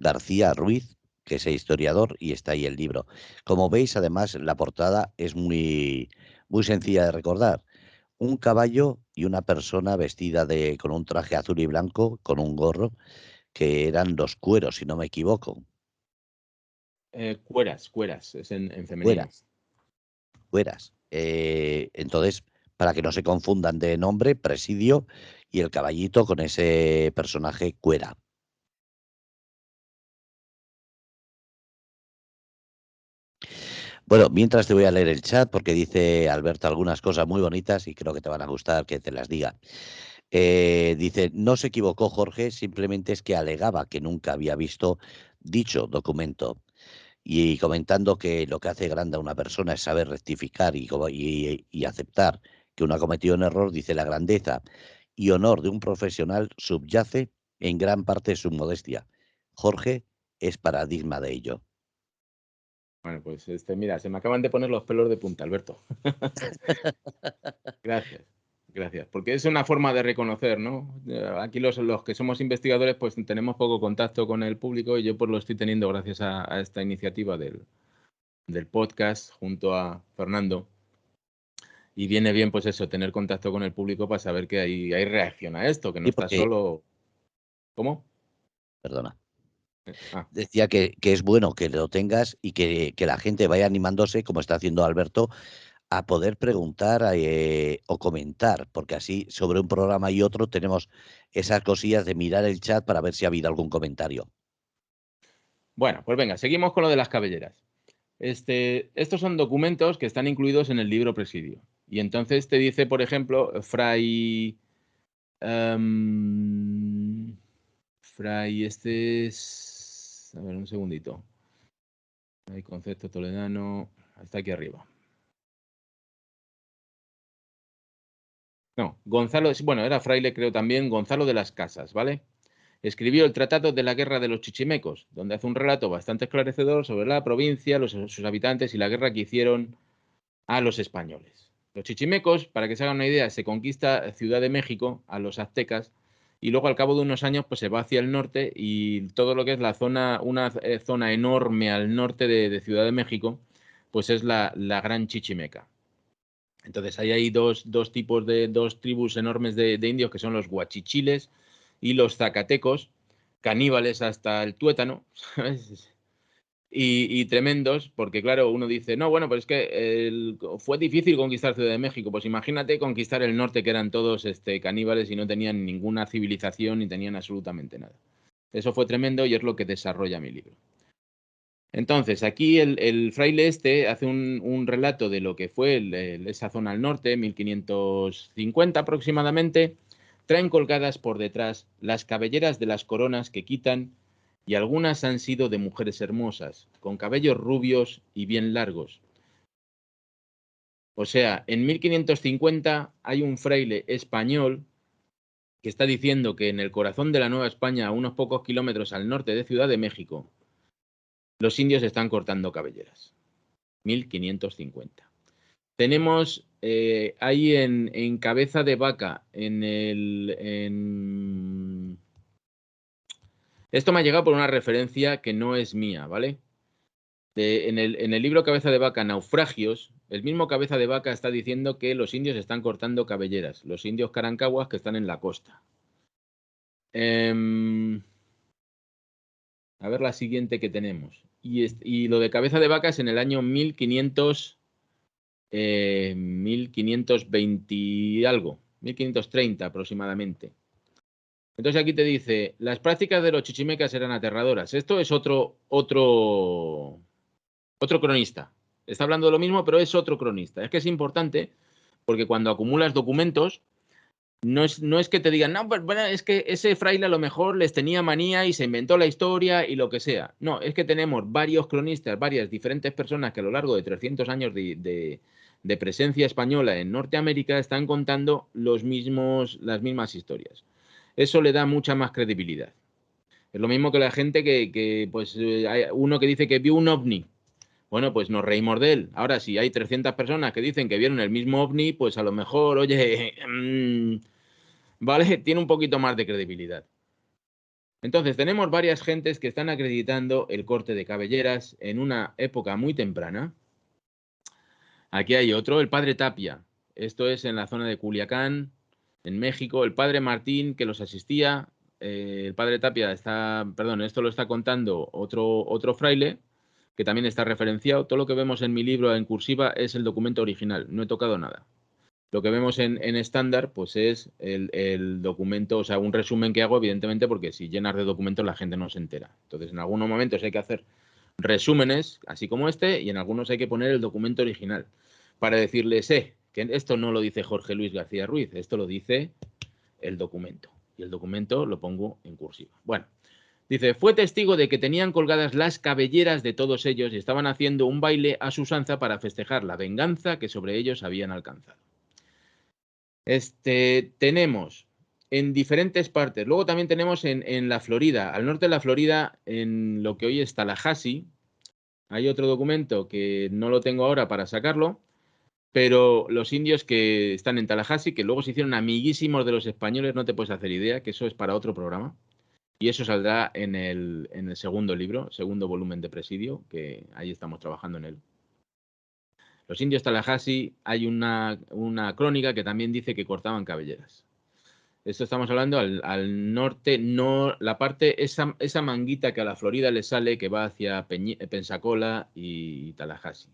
García Ruiz, que es historiador, y está ahí el libro. Como veis, además, la portada es muy, muy sencilla de recordar. Un caballo y una persona vestida con un traje azul y blanco, con un gorro, que eran los cueros, si no me equivoco. Cueras, es en femenino. Cueras. Entonces, para que no se confundan de nombre, Presidio y el caballito con ese personaje Cuera. Bueno, mientras te voy a leer el chat porque dice Alberto algunas cosas muy bonitas y creo que te van a gustar que te las diga. Dice, no se equivocó Jorge, simplemente es que alegaba que nunca había visto dicho documento. Y comentando que lo que hace grande a una persona es saber rectificar y aceptar que uno ha cometido un error, dice la grandeza y honor de un profesional subyace en gran parte su modestia. Jorge es paradigma de ello. Bueno, pues mira, se me acaban de poner los pelos de punta, Alberto. Gracias. Porque es una forma de reconocer, ¿no? Aquí los que somos investigadores, pues tenemos poco contacto con el público y yo pues lo estoy teniendo gracias a esta iniciativa del podcast junto a Fernando. Y viene bien, pues eso, tener contacto con el público para saber que hay reacción a esto, que no Sí, está porque, solo... ¿Cómo? perdona, Ah. decía que es bueno que lo tengas y que la gente vaya animándose, como está haciendo Alberto, a poder preguntar o comentar, porque así sobre un programa y otro tenemos esas cosillas de mirar el chat para ver si ha habido algún comentario. Bueno, pues venga, seguimos con lo de las cabelleras. Estos son documentos que están incluidos en el libro Presidio. Y entonces te dice, por ejemplo, Fray... Fray, este es... A ver, un segundito. Hay concepto toledano... Está aquí arriba. No, Gonzalo... Bueno, era fraile creo también, Gonzalo de las Casas, ¿vale? Escribió el Tratado de la Guerra de los Chichimecos, donde hace un relato bastante esclarecedor sobre la provincia, sus habitantes y la guerra que hicieron a los españoles. Los chichimecos, para que se hagan una idea, se conquista Ciudad de México a los aztecas y luego al cabo de unos años pues se va hacia el norte y todo lo que es la zona, una zona enorme al norte de Ciudad de México, pues es la Gran Chichimeca. Entonces ahí hay dos tipos dos tribus enormes de indios que son los guachichiles y los zacatecos, caníbales hasta el tuétano, ¿sabes? Y tremendos, porque claro, uno dice, no, bueno, pero es que fue difícil conquistar Ciudad de México. Pues imagínate conquistar el norte, que eran todos caníbales y no tenían ninguna civilización ni tenían absolutamente nada. Eso fue tremendo y es lo que desarrolla mi libro. Entonces, aquí el fraile hace un relato de lo que fue esa zona al norte, 1550 aproximadamente. Traen colgadas por detrás las cabelleras de las coronas que quitan y algunas han sido de mujeres hermosas, con cabellos rubios y bien largos. O sea, en 1550 hay un fraile español que está diciendo que en el corazón de la Nueva España, a unos pocos kilómetros al norte de Ciudad de México, los indios están cortando cabelleras. 1550. Tenemos ahí en Cabeza de Vaca, Esto me ha llegado por una referencia que no es mía, ¿vale? En el libro Cabeza de Vaca, Naufragios, el mismo Cabeza de Vaca está diciendo que los indios están cortando cabelleras, los indios carancaguas que están en la costa. A ver la siguiente que tenemos. Y lo de Cabeza de Vaca es en el año 1520 y algo, 1530 aproximadamente. Entonces aquí te dice, las prácticas de los chichimecas eran aterradoras. Esto es otro cronista. Está hablando de lo mismo, pero es otro cronista. Es que es importante porque cuando acumulas documentos, no es que te digan, no, pues bueno, es que ese fraile a lo mejor les tenía manía y se inventó la historia y lo que sea. No, es que tenemos varios cronistas, varias diferentes personas que a lo largo de 300 años de presencia española en Norteamérica están contando las mismas historias. Eso le da mucha más credibilidad. Es lo mismo que la gente pues, hay uno que dice que vio un ovni. Bueno, pues nos reímos de él. Ahora, si hay 300 personas que dicen que vieron el mismo ovni, pues a lo mejor, oye, vale, tiene un poquito más de credibilidad. Entonces, tenemos varias gentes que están acreditando el corte de cabelleras en una época muy temprana. Aquí hay otro, el padre Tapia. Esto es en la zona de Culiacán, en México. El padre Martín, que los asistía. El padre Tapia esto lo está contando otro fraile, que también está referenciado. Todo lo que vemos en mi libro en cursiva es el documento original. No he tocado nada. Lo que vemos en estándar, pues es el documento, o sea, un resumen que hago, evidentemente, porque si llenas de documentos la gente no se entera. Entonces, en algunos momentos hay que hacer resúmenes, así como y en algunos hay que poner el documento original para decirles, que esto no lo dice Jorge Luis García Ruiz, esto lo dice el documento. Y el documento lo pongo en cursiva. Bueno, dice, fue testigo de que tenían colgadas las cabelleras de todos ellos y estaban haciendo un baile a su usanza para festejar la venganza que sobre ellos habían alcanzado. Tenemos en diferentes partes. Luego también tenemos en la Florida, al norte de la Florida, en lo que hoy es Tallahassee. Hay otro documento que no lo tengo ahora para sacarlo, pero los indios que están en Tallahassee, que luego se hicieron amiguísimos de los españoles, no te puedes hacer idea, que eso es para otro programa. Y eso saldrá en el segundo libro, segundo volumen de Presidio, que ahí estamos trabajando en él. Los indios Tallahassee, hay una crónica que también dice que cortaban cabelleras. Esto estamos hablando al norte, no la parte, esa manguita que a la Florida le sale, que va hacia Pensacola y Tallahassee,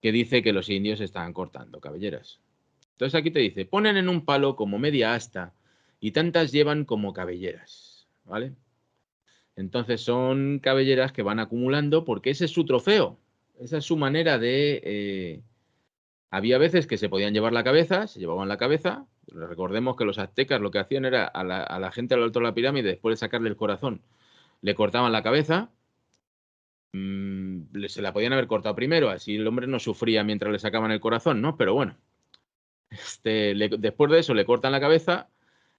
que dice que los indios están cortando cabelleras. Entonces aquí te dice, ponen en un palo como media asta y tantas llevan como cabelleras, ¿vale? Entonces son cabelleras que van acumulando porque ese es su trofeo. Esa es su manera de... había veces que se podían llevar la cabeza, se llevaban la cabeza. Recordemos que los aztecas lo que hacían era a la gente a lo alto de la pirámide, después de sacarle el corazón, le cortaban la cabeza. Se la podían haber cortado primero, así el hombre no sufría mientras le sacaban el corazón, ¿no? Pero bueno, después de eso le cortan la cabeza,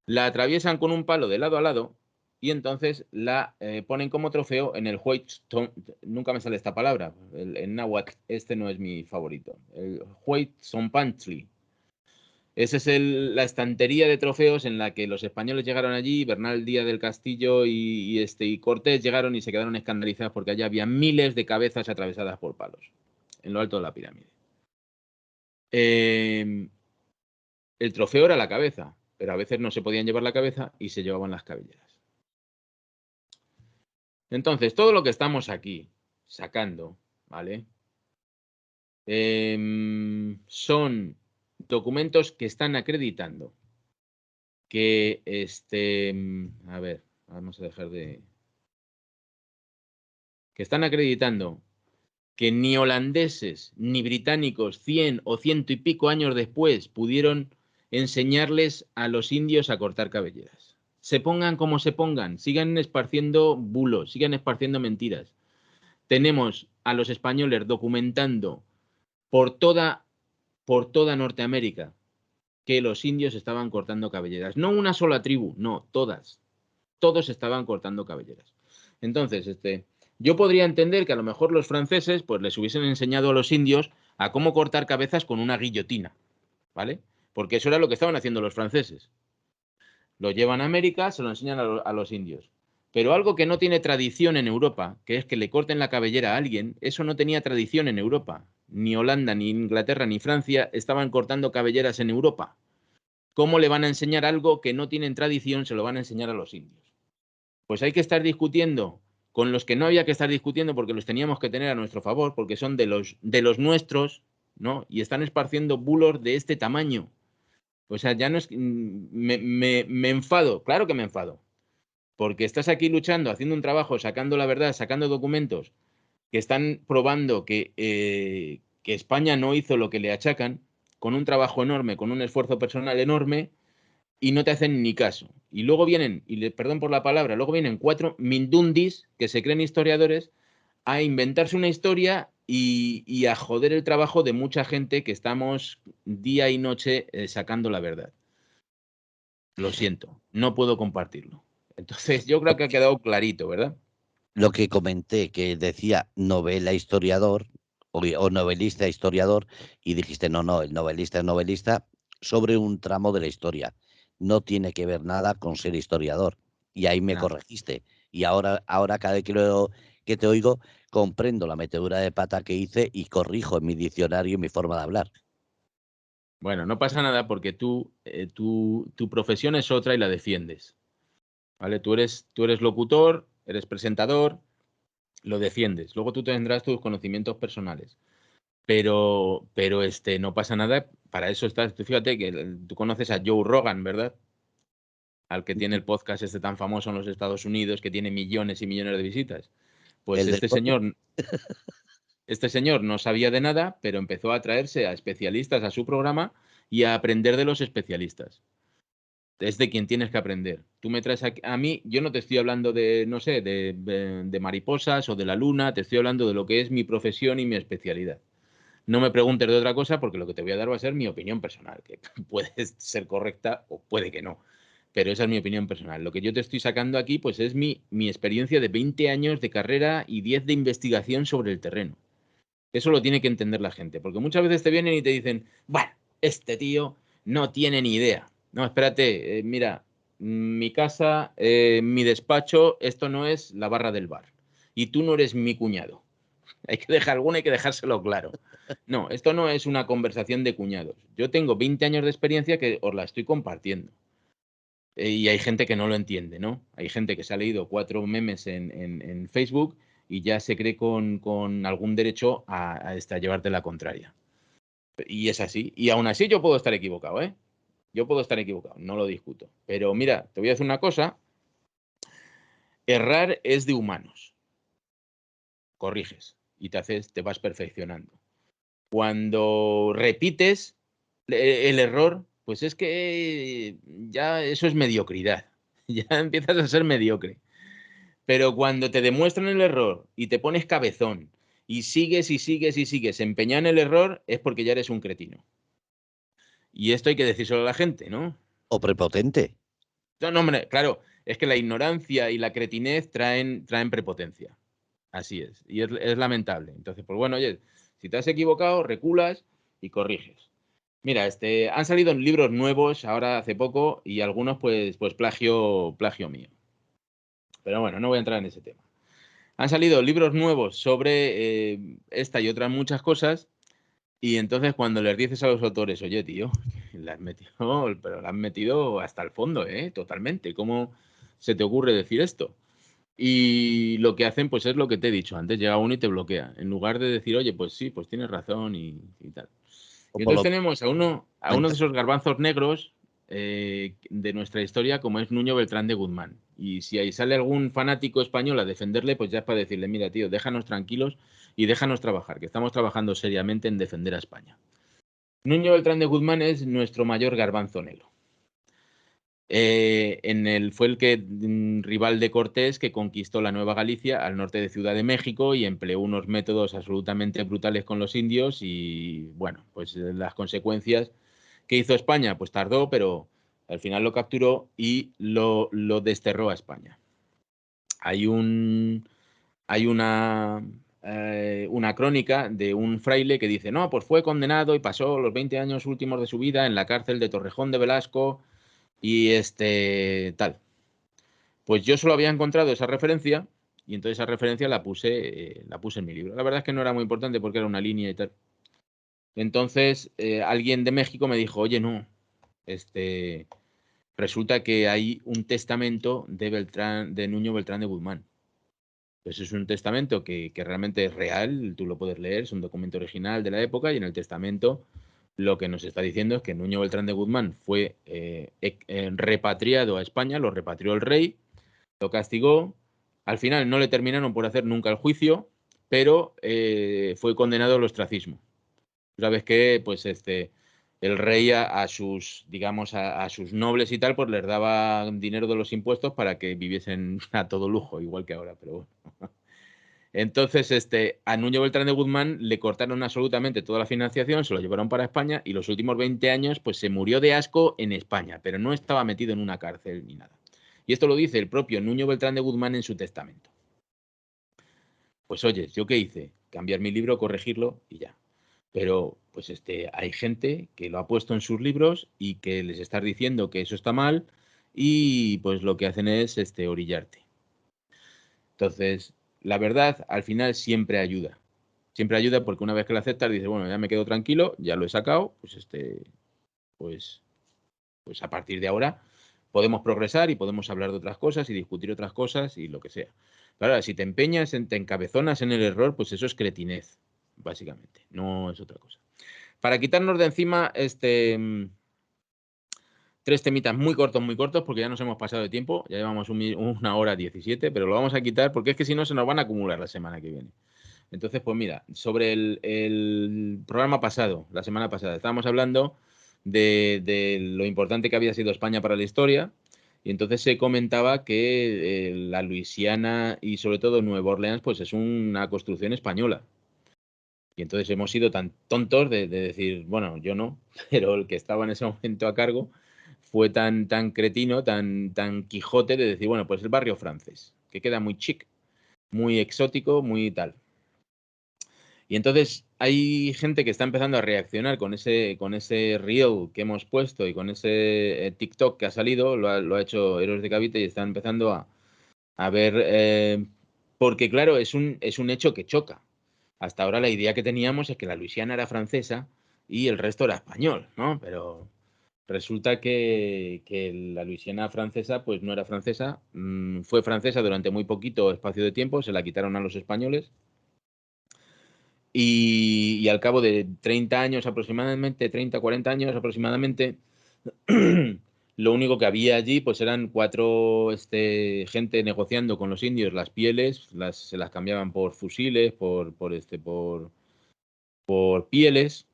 la atraviesan con un palo de lado a lado y entonces la ponen como trofeo en el White Stone. Nunca me sale esta palabra, en náhuatl este no es mi favorito. El White Stone Pantry. Esa es la estantería de trofeos en la que los españoles llegaron allí, Bernal Díaz del Castillo y Cortés llegaron y se quedaron escandalizados porque allá había miles de cabezas atravesadas por palos en lo alto de la pirámide. El trofeo era la cabeza, pero a veces no se podían llevar la cabeza y se llevaban las cabelleras. Entonces, todo lo que estamos aquí sacando, ¿vale? Son documentos que están acreditando que a ver, vamos a dejar de... que están acreditando que ni holandeses ni británicos 100 o 100 y pico años después pudieron enseñarles a los indios a cortar cabelleras. Se pongan como se pongan, sigan esparciendo bulos, sigan esparciendo mentiras. Tenemos a los españoles documentando por toda Norteamérica que los indios estaban cortando cabelleras. No una sola tribu, no, todas. Todos estaban cortando cabelleras. Entonces, yo podría entender que a lo mejor los franceses pues les hubiesen enseñado a los indios a cómo cortar cabezas con una guillotina, ¿vale? Porque eso era lo que estaban haciendo los franceses. Lo llevan a América, se lo enseñan a los indios. Pero algo que no tiene tradición en Europa, que es que le corten la cabellera a alguien, eso no tenía tradición en Europa. Ni Holanda, ni Inglaterra, ni Francia estaban cortando cabelleras en Europa. ¿Cómo le van a enseñar algo que no tienen tradición? Se lo van a enseñar a los indios. Pues hay que estar discutiendo con los que no había que estar discutiendo porque los teníamos que tener a nuestro favor, porque son de los nuestros, ¿no? Y están esparciendo bulos de este tamaño. O sea, ya no es... me enfado, claro que me enfado, porque estás aquí luchando, haciendo un trabajo, sacando la verdad, sacando documentos que están probando que España no hizo lo que le achacan, con un trabajo enorme, con un esfuerzo personal enorme, y no te hacen ni caso. Y luego vienen, perdón por la palabra, luego vienen 4 mindundis que se creen historiadores a inventarse una historia y a joder el trabajo de mucha gente que estamos día y noche sacando la verdad. Lo siento, no puedo compartirlo. Entonces, yo creo que ha quedado clarito, ¿verdad? Lo que comenté, que decía novela historiador o novelista historiador, y dijiste, no, el novelista es novelista sobre un tramo de la historia. No tiene que ver nada con ser historiador. Y ahí me Nada. corregiste. Y ahora cada vez que te oigo, comprendo la metedura de pata que hice y corrijo en mi diccionario mi forma de hablar. Bueno, no pasa nada porque tu profesión es otra y la defiendes. ¿Vale? Tú eres locutor, eres presentador, lo defiendes. Luego tú tendrás tus conocimientos personales. Pero no pasa nada, para eso estás. Tú fíjate que tú conoces a Joe Rogan, ¿verdad? Al que tiene el podcast tan famoso en los Estados Unidos, que tiene millones y millones de visitas. Pues El del COVID. este señor no sabía de nada, pero empezó a traerse a especialistas a su programa y a aprender de los especialistas. Es de quien tienes que aprender. Tú me traes a mí, yo no te estoy hablando de, no sé, de mariposas o de la luna, te estoy hablando de lo que es mi profesión y mi especialidad. No me preguntes de otra cosa porque lo que te voy a dar va a ser mi opinión personal, que puede ser correcta o puede que no, pero esa es mi opinión personal. Lo que yo te estoy sacando aquí pues es mi experiencia de 20 años de carrera y 10 de investigación sobre el terreno. Eso lo tiene que entender la gente, porque muchas veces te vienen y te dicen, bueno, este tío no tiene ni idea. No, espérate, mira, mi casa, mi despacho, esto no es la barra del bar. Y tú no eres mi cuñado. Hay que dejárselo claro. No, esto no es una conversación de cuñados. Yo tengo 20 años de experiencia que os la estoy compartiendo. Y hay gente que no lo entiende, ¿no? Hay gente que se ha leído 4 memes en Facebook y ya se cree con algún derecho a llevarte la contraria. Y es así. Y aún así yo puedo estar equivocado, ¿eh? Yo puedo estar equivocado, no lo discuto. Pero mira, te voy a decir una cosa. Errar es de humanos. Corriges y te vas perfeccionando. Cuando repites el error, pues es que ya eso es mediocridad. Ya empiezas a ser mediocre. Pero cuando te demuestran el error y te pones cabezón y sigues y sigues y sigues empeñado en el error, es porque ya eres un cretino. Y esto hay que decírselo a la gente, ¿no? O prepotente. No, no, hombre, claro, es que la ignorancia y la cretinez traen prepotencia. Así es. Y es lamentable. Entonces, pues bueno, oye, si te has equivocado, reculas y corriges. Mira, han salido libros nuevos ahora hace poco y algunos pues plagio mío. Pero bueno, no voy a entrar en ese tema. Han salido libros nuevos sobre esta y otras muchas cosas y entonces cuando les dices a los autores, oye, tío, pero la has metido hasta el fondo, totalmente. ¿Cómo se te ocurre decir esto? Y lo que hacen, pues es lo que te he dicho antes, llega uno y te bloquea. En lugar de decir, oye, pues sí, pues tienes razón y tal. O Y por entonces lo tenemos a uno de esos garbanzos negros de nuestra historia, como es Nuño Beltrán de Guzmán. Y si ahí sale algún fanático español a defenderle, pues ya es para decirle, mira, tío, déjanos tranquilos y déjanos trabajar, que estamos trabajando seriamente en defender a España. Nuño Beltrán de Guzmán es nuestro mayor garbanzo negro. Fue el que rival de Cortés que conquistó la Nueva Galicia al norte de Ciudad de México y empleó unos métodos absolutamente brutales con los indios y bueno, pues las consecuencias que hizo España, pues tardó, pero al final lo capturó y lo desterró a España. Hay una crónica de un fraile que dice, no, pues fue condenado y pasó los 20 años últimos de su vida en la cárcel de Torrejón de Velasco y tal. Pues yo solo había encontrado esa referencia y entonces esa referencia la puse en mi libro. La verdad es que no era muy importante porque era una línea y tal. Entonces alguien de México me dijo, oye, no, resulta que hay un testamento de Nuño Beltrán de Guzmán. Pues es un testamento que realmente es real, tú lo puedes leer, es un documento original de la época y en el testamento lo que nos está diciendo es que Nuño Beltrán de Guzmán fue repatriado a España, lo repatrió el rey, lo castigó, al final no le terminaron por hacer nunca el juicio, pero fue condenado al ostracismo. Sabes que pues el rey a sus, digamos, a sus nobles y tal, pues les daba dinero de los impuestos para que viviesen a todo lujo, igual que ahora, pero bueno. Entonces, a Nuño Beltrán de Guzmán le cortaron absolutamente toda la financiación, se lo llevaron para España y los últimos 20 años pues se murió de asco en España, pero no estaba metido en una cárcel ni nada. Y esto lo dice el propio Nuño Beltrán de Guzmán en su testamento. Pues oye, ¿yo qué hice? Cambiar mi libro, corregirlo y ya. Pero pues hay gente que lo ha puesto en sus libros y que les estás diciendo que eso está mal y pues lo que hacen es orillarte. Entonces, la verdad al final siempre ayuda. Siempre ayuda porque una vez que la aceptas dices, bueno, ya me quedo tranquilo, ya lo he sacado, pues, pues a partir de ahora podemos progresar y podemos hablar de otras cosas y discutir otras cosas y lo que sea. Pero ahora, si te empeñas, te encabezonas en el error, pues eso es cretinez, básicamente, no es otra cosa. Para quitarnos de encima tres temitas muy cortos, porque ya nos hemos pasado de tiempo, ya llevamos 1 hora 17, pero lo vamos a quitar porque es que si no se nos van a acumular la semana que viene. Entonces, pues mira, sobre el programa pasado, la semana pasada, estábamos hablando de lo importante que había sido España para la historia, y entonces se comentaba que la Luisiana y sobre todo Nueva Orleans, pues es una construcción española. Y entonces hemos sido tan tontos de decir, bueno, yo no, pero el que estaba en ese momento a cargo fue tan cretino, tan Quijote de decir, bueno, pues el barrio francés, que queda muy chic, muy exótico, muy tal. Y entonces hay gente que está empezando a reaccionar con ese reel que hemos puesto y con ese TikTok que ha salido, lo ha hecho Héroes de Cavite y están empezando a ver, porque claro, es un hecho que choca. Hasta ahora la idea que teníamos es que la Luisiana era francesa y el resto era español, ¿no? Pero resulta que la Luisiana francesa pues no era francesa, fue francesa durante muy poquito espacio de tiempo, se la quitaron a los españoles. Y al cabo de 30 años aproximadamente, 30, 40 años aproximadamente, Lo único que había allí pues eran 4 gente negociando con los indios las pieles, se las cambiaban por fusiles, por pieles,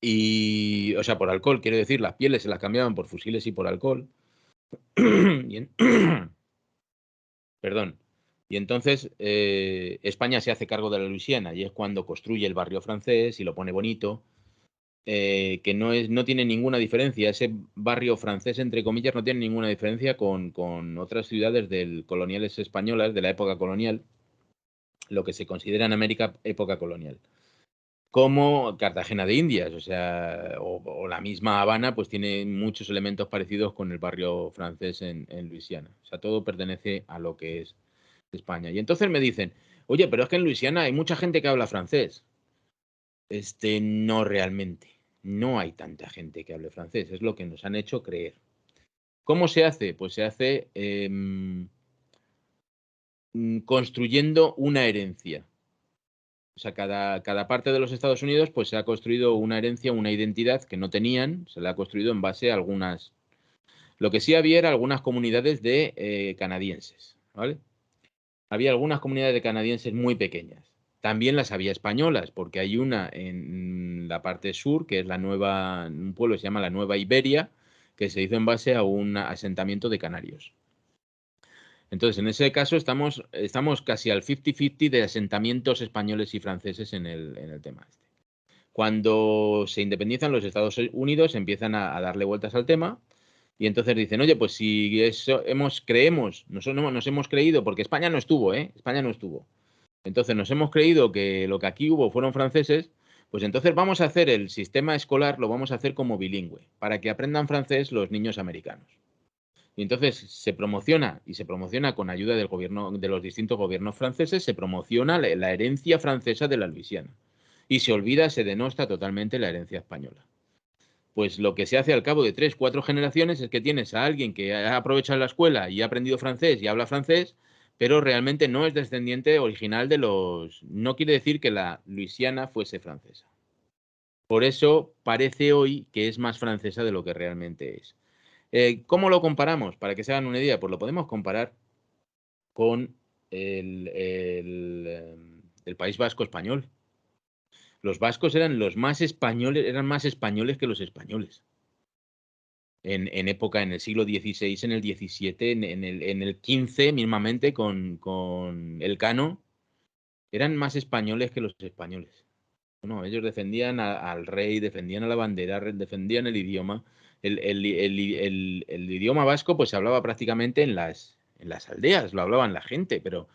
y, o sea, por alcohol, quiero decir, las pieles se las cambiaban por fusiles y por alcohol. Perdón. Y entonces España se hace cargo de la Luisiana y es cuando construye el barrio francés y lo pone bonito, que no tiene ninguna diferencia. Ese barrio francés, entre comillas, no tiene ninguna diferencia con otras ciudades coloniales españolas de la época colonial, lo que se considera en América época colonial, como Cartagena de Indias, o sea, o la misma Habana, pues tiene muchos elementos parecidos con el barrio francés en Luisiana. O sea, todo pertenece a lo que es España. Y entonces me dicen, oye, pero es que en Luisiana hay mucha gente que habla francés. No realmente. No hay tanta gente que hable francés, es lo que nos han hecho creer. ¿Cómo se hace? Pues se hace construyendo una herencia. O sea, cada parte de los Estados Unidos pues se ha construido una herencia, una identidad que no tenían, se la ha construido en base a algunas. Lo que sí había era algunas comunidades de canadienses, ¿vale? Había algunas comunidades de canadienses muy pequeñas. También las había españolas, porque hay una en la parte sur, que es un pueblo que se llama la Nueva Iberia, que se hizo en base a un asentamiento de canarios. Entonces, en ese caso estamos casi al 50-50 de asentamientos españoles y franceses en el tema este. Cuando se independizan los Estados Unidos, empiezan a darle vueltas al tema y entonces dicen, oye, pues si eso nosotros nos hemos creído, porque España no estuvo, España no estuvo. Entonces nos hemos creído que lo que aquí hubo fueron franceses, pues entonces vamos a hacer el sistema escolar, lo vamos a hacer como bilingüe, para que aprendan francés los niños americanos. Y entonces se promociona, y se promociona con ayuda del gobierno, de los distintos gobiernos franceses, se promociona la herencia francesa de la Luisiana. Y se olvida, se denosta totalmente la herencia española. Pues lo que se hace al cabo de 3, 4 generaciones es que tienes a alguien que ha aprovechado la escuela y ha aprendido francés y habla francés, pero realmente no es descendiente original de los. No quiere decir que la Luisiana fuese francesa. Por eso parece hoy que es más francesa de lo que realmente es. ¿Cómo lo comparamos? Para que se hagan una idea, pues lo podemos comparar con el País Vasco español. Los vascos eran más españoles que los españoles. En época, en el siglo XVI, en el XVII, en el XV mismamente, con Elcano, eran más españoles que los españoles. No, ellos defendían al rey, defendían a la bandera, defendían el idioma. El idioma vasco pues se hablaba prácticamente en las aldeas, lo hablaban la gente, pero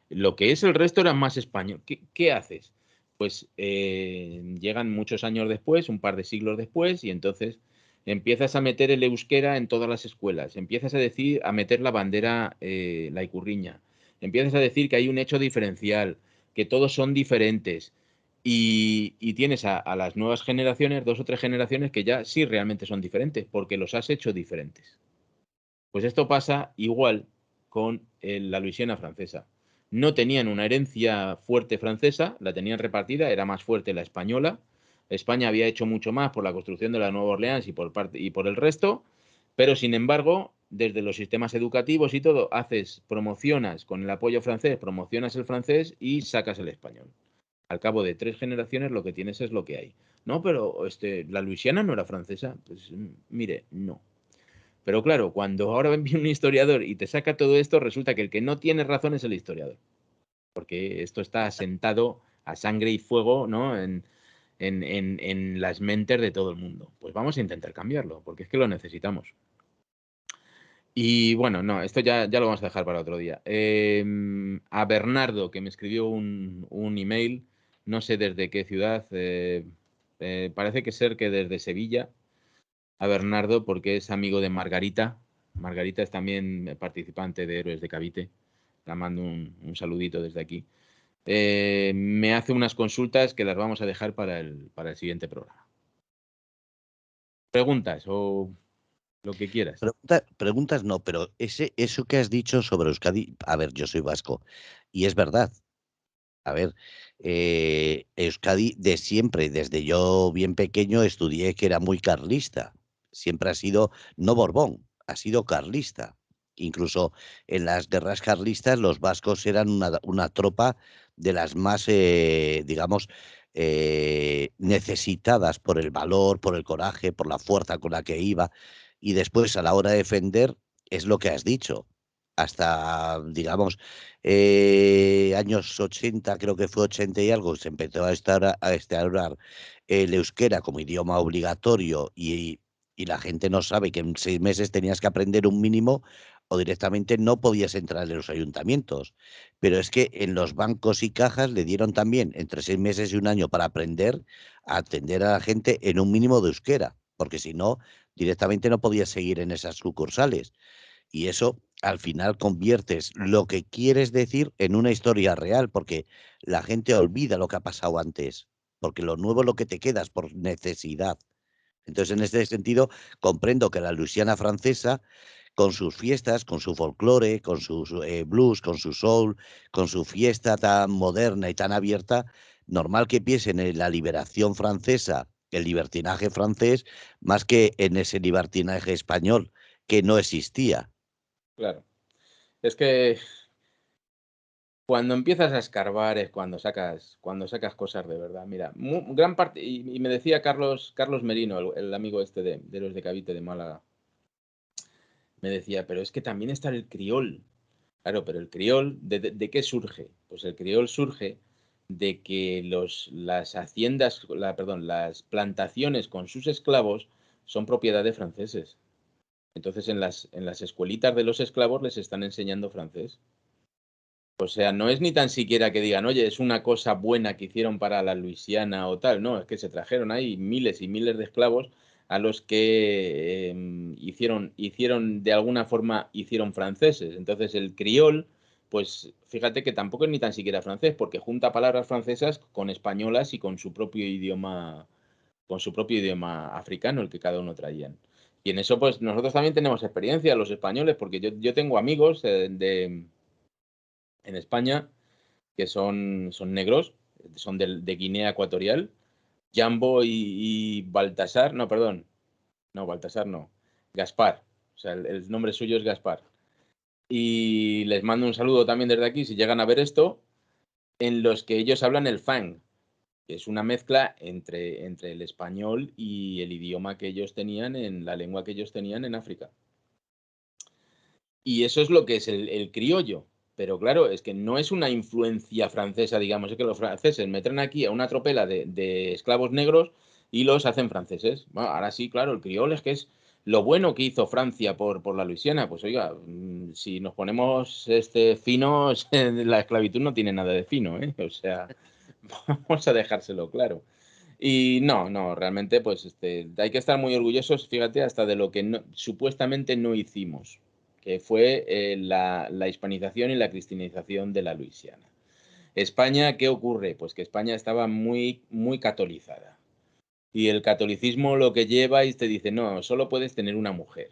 lo que es el resto era más español. ¿Qué haces? Pues llegan muchos años después, un par de siglos después, y entonces empiezas a meter el euskera en todas las escuelas, empiezas a meter la bandera, la icurriña, empiezas a decir que hay un hecho diferencial, que todos son diferentes, y tienes a las nuevas generaciones, 2 o 3 generaciones que ya sí realmente son diferentes, porque los has hecho diferentes. Pues esto pasa igual con la Luisiana francesa. No tenían una herencia fuerte francesa, la tenían repartida, era más fuerte la española. España había hecho mucho más por la construcción de la Nueva Orleans y por el resto, pero sin embargo, desde los sistemas educativos y todo, promocionas con el apoyo francés, promocionas el francés y sacas el español. Al cabo de 3 generaciones lo que tienes es lo que hay. No, pero la Luisiana no era francesa. Pues mire, no. Pero claro, cuando ahora viene un historiador y te saca todo esto, resulta que el que no tiene razón es el historiador. Porque esto está asentado a sangre y fuego, ¿no? En las mentes de todo el mundo. Pues vamos a intentar cambiarlo, porque es que lo necesitamos. Y bueno, no, esto ya lo vamos a dejar para otro día. A Bernardo, que me escribió un email, no sé desde qué ciudad, parece que ser que desde Sevilla, a Bernardo porque es amigo de Margarita. Margarita es también participante de Héroes de Cavite. Le mando un saludito desde aquí. Me hace unas consultas que las vamos a dejar para el siguiente programa. Preguntas o lo que quieras. Preguntas no, pero eso que has dicho sobre Euskadi, a ver, yo soy vasco y es verdad. A ver, Euskadi de siempre, desde yo bien pequeño, estudié que era muy carlista. siempre ha sido no Borbón, ha sido carlista. Incluso en las guerras carlistas los vascos eran una tropa de las más, digamos, necesitadas por el valor, por el coraje, por la fuerza con la que iba. Y después a la hora de defender es lo que has dicho. Hasta, digamos, años 80, creo que fue 80 y algo, se empezó a instaurar el euskera como idioma obligatorio y la gente no sabe que en 6 meses tenías que aprender un mínimo o directamente no podías entrar en los ayuntamientos. Pero es que en los bancos y cajas le dieron también entre 6 meses y un año para aprender a atender a la gente en un mínimo de euskera, porque si no, directamente no podías seguir en esas sucursales. Y eso al final conviertes lo que quieres decir en una historia real, porque la gente olvida lo que ha pasado antes, porque lo nuevo es lo que te quedas por necesidad. Entonces, en este sentido, comprendo que la Luisiana francesa, con sus fiestas, con su folclore, con sus blues, con su soul, con su fiesta tan moderna y tan abierta, normal que piensen en la liberación francesa, el libertinaje francés, más que en ese libertinaje español que no existía. Claro. Es que cuando empiezas a escarbar es cuando sacas cosas de verdad. Mira, gran parte, y me decía Carlos Merino, el amigo este de los de Cavite de Málaga, me decía, pero es que también está el criol. Claro, pero el criol, ¿de qué surge? Pues el criol surge de que las haciendas, perdón, las plantaciones con sus esclavos son propiedad de franceses. Entonces en las escuelitas de los esclavos les están enseñando francés. O sea, no es ni tan siquiera que digan, oye, es una cosa buena que hicieron para la Luisiana o tal. No, es que se trajeron ahí miles y miles de esclavos a los que hicieron de alguna forma, hicieron franceses. Entonces el criol, pues fíjate que tampoco es ni tan siquiera francés, porque junta palabras francesas con españolas y con su propio idioma africano, el que cada uno traían. Y en eso, pues nosotros también tenemos experiencia, los españoles, porque yo tengo amigos en España que son negros, son de Guinea Ecuatorial, Jambo y Baltasar, no, perdón, no, Baltasar no, Gaspar, o sea, el nombre suyo es Gaspar. Y les mando un saludo también desde aquí, si llegan a ver esto, en los que ellos hablan el fang, que es una mezcla entre el español y el idioma que ellos tenían, en la lengua que ellos tenían en África. Y eso es lo que es el criollo. Pero claro, es que no es una influencia francesa, digamos, es que los franceses meten aquí a una tropela de esclavos negros y los hacen franceses. Bueno, ahora sí, claro, el criollo es que es lo bueno que hizo Francia por la Luisiana. Pues oiga, si nos ponemos finos, la esclavitud no tiene nada de fino, ¿eh? O sea, vamos a dejárselo claro. Y no, realmente pues hay que estar muy orgullosos, fíjate, hasta de lo que supuestamente no hicimos, que fue la hispanización y la cristianización de la Luisiana. España, ¿qué ocurre? Pues que España estaba muy, muy catolizada. Y el catolicismo lo que lleva y te dice, no, solo puedes tener una mujer,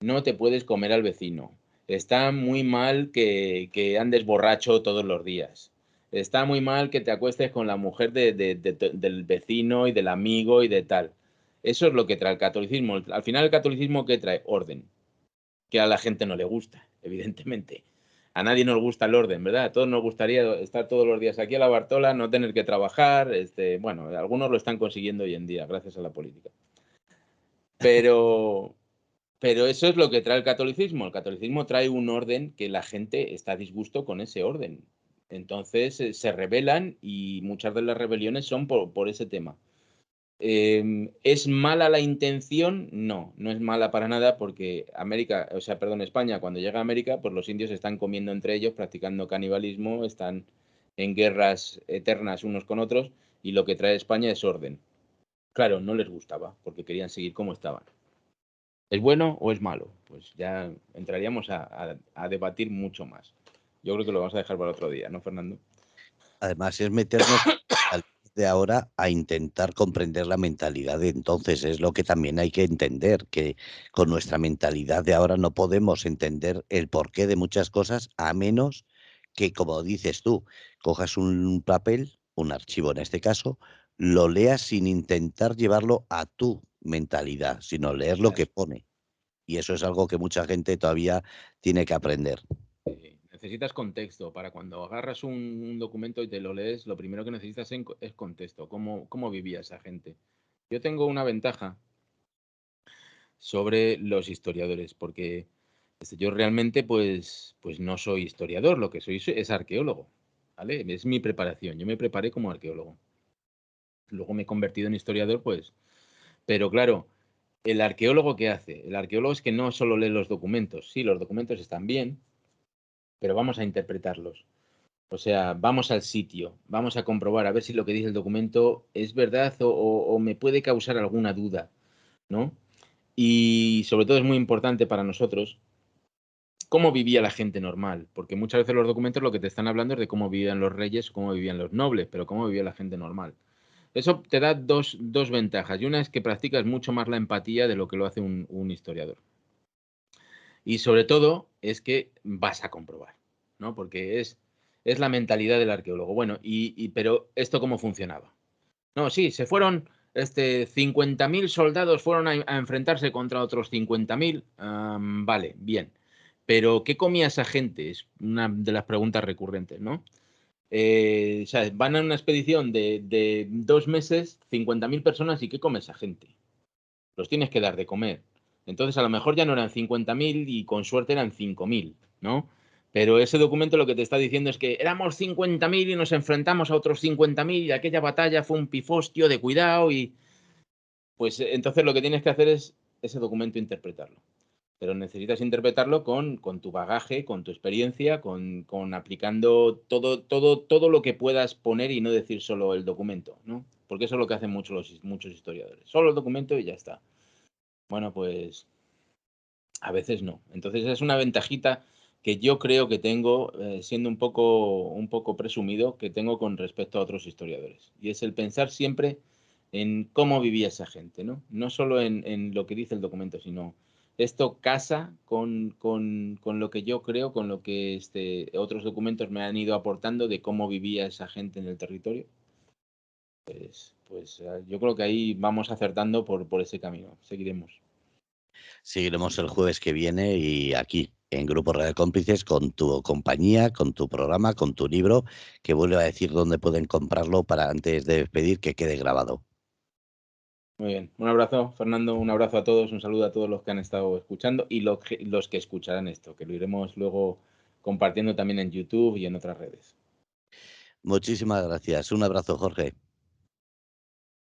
no te puedes comer al vecino. Está muy mal que andes borracho todos los días. Está muy mal que te acuestes con la mujer del vecino y del amigo y de tal. Eso es lo que trae el catolicismo. Al final el catolicismo, ¿qué trae? Orden, que a la gente no le gusta, evidentemente. A nadie nos gusta el orden, ¿verdad? A todos nos gustaría estar todos los días aquí a la Bartola, no tener que trabajar. Bueno, algunos lo están consiguiendo hoy en día, gracias a la política. Pero, pero eso es lo que trae el catolicismo. El catolicismo trae un orden que la gente está a disgusto con ese orden. Entonces se rebelan y muchas de las rebeliones son por ese tema. ¿Es mala la intención? No, no es mala para nada porque España, cuando llega a América, pues los indios están comiendo entre ellos, practicando canibalismo, están en guerras eternas unos con otros y lo que trae España es orden. Claro, no les gustaba porque querían seguir como estaban. ¿Es bueno o es malo? Pues ya entraríamos a debatir mucho más. Yo creo que lo vamos a dejar para otro día, ¿no, Fernando? Además, es meternos al de ahora a intentar comprender la mentalidad de entonces. Es lo que también hay que entender, que con nuestra mentalidad de ahora no podemos entender el porqué de muchas cosas, a menos que, como dices tú, cojas un papel, un archivo en este caso, lo leas sin intentar llevarlo a tu mentalidad, sino leer lo que pone. Y eso es algo que mucha gente todavía tiene que aprender. Necesitas contexto. Para cuando agarras un documento y te lo lees, lo primero que necesitas es contexto. ¿Cómo vivía esa gente? Yo tengo una ventaja sobre los historiadores, porque yo realmente pues no soy historiador, lo que soy es arqueólogo, ¿vale? Es mi preparación, yo me preparé como arqueólogo. Luego me he convertido en historiador, pues, pero claro, ¿el arqueólogo qué hace? El arqueólogo es que no solo lee los documentos, sí, los documentos están bien, pero vamos a interpretarlos. O sea, vamos al sitio, vamos a comprobar a ver si lo que dice el documento es verdad o me puede causar alguna duda, ¿no? Y sobre todo es muy importante para nosotros cómo vivía la gente normal, porque muchas veces los documentos lo que te están hablando es de cómo vivían los reyes o cómo vivían los nobles, pero cómo vivía la gente normal. Eso te da dos ventajas, y una es que practicas mucho más la empatía de lo que lo hace un historiador. Y sobre todo es que vas a comprobar, ¿no? Porque es la mentalidad del arqueólogo. Bueno, pero ¿esto cómo funcionaba? No, sí, se fueron 50.000 soldados fueron a enfrentarse contra otros 50.000. Vale, bien. Pero ¿qué comía esa gente? Es una de las preguntas recurrentes, ¿no? O sea, van a una expedición de 2 meses, 50.000 personas, ¿y qué come esa gente? Los tienes que dar de comer. Entonces, a lo mejor ya no eran 50.000 y con suerte eran 5.000, ¿no? Pero ese documento lo que te está diciendo es que éramos 50.000 y nos enfrentamos a otros 50.000 y aquella batalla fue un pifostio de cuidado y... Pues entonces lo que tienes que hacer es ese documento interpretarlo. Pero necesitas interpretarlo con tu bagaje, con tu experiencia, con aplicando todo lo que puedas poner y no decir solo el documento, ¿no? Porque eso es lo que hacen muchos historiadores. Solo el documento y ya está. Bueno, pues a veces no. Entonces es una ventajita que yo creo que tengo, siendo un poco presumido, que tengo con respecto a otros historiadores. Y es el pensar siempre en cómo vivía esa gente, ¿no? No solo en lo que dice el documento, sino esto casa con lo que yo creo, con lo que otros documentos me han ido aportando de cómo vivía esa gente en el territorio. Pues yo creo que ahí vamos acertando por ese camino. Seguiremos. Seguiremos el jueves que viene y aquí, en Grupo Radio Cómplices, con tu compañía, con tu programa, con tu libro, que vuelvo a decir dónde pueden comprarlo para antes de despedir que quede grabado. Muy bien. Un abrazo, Fernando. Un abrazo a todos. Un saludo a todos los que han estado escuchando y los que escucharán esto, que lo iremos luego compartiendo también en YouTube y en otras redes. Muchísimas gracias. Un abrazo, Jorge.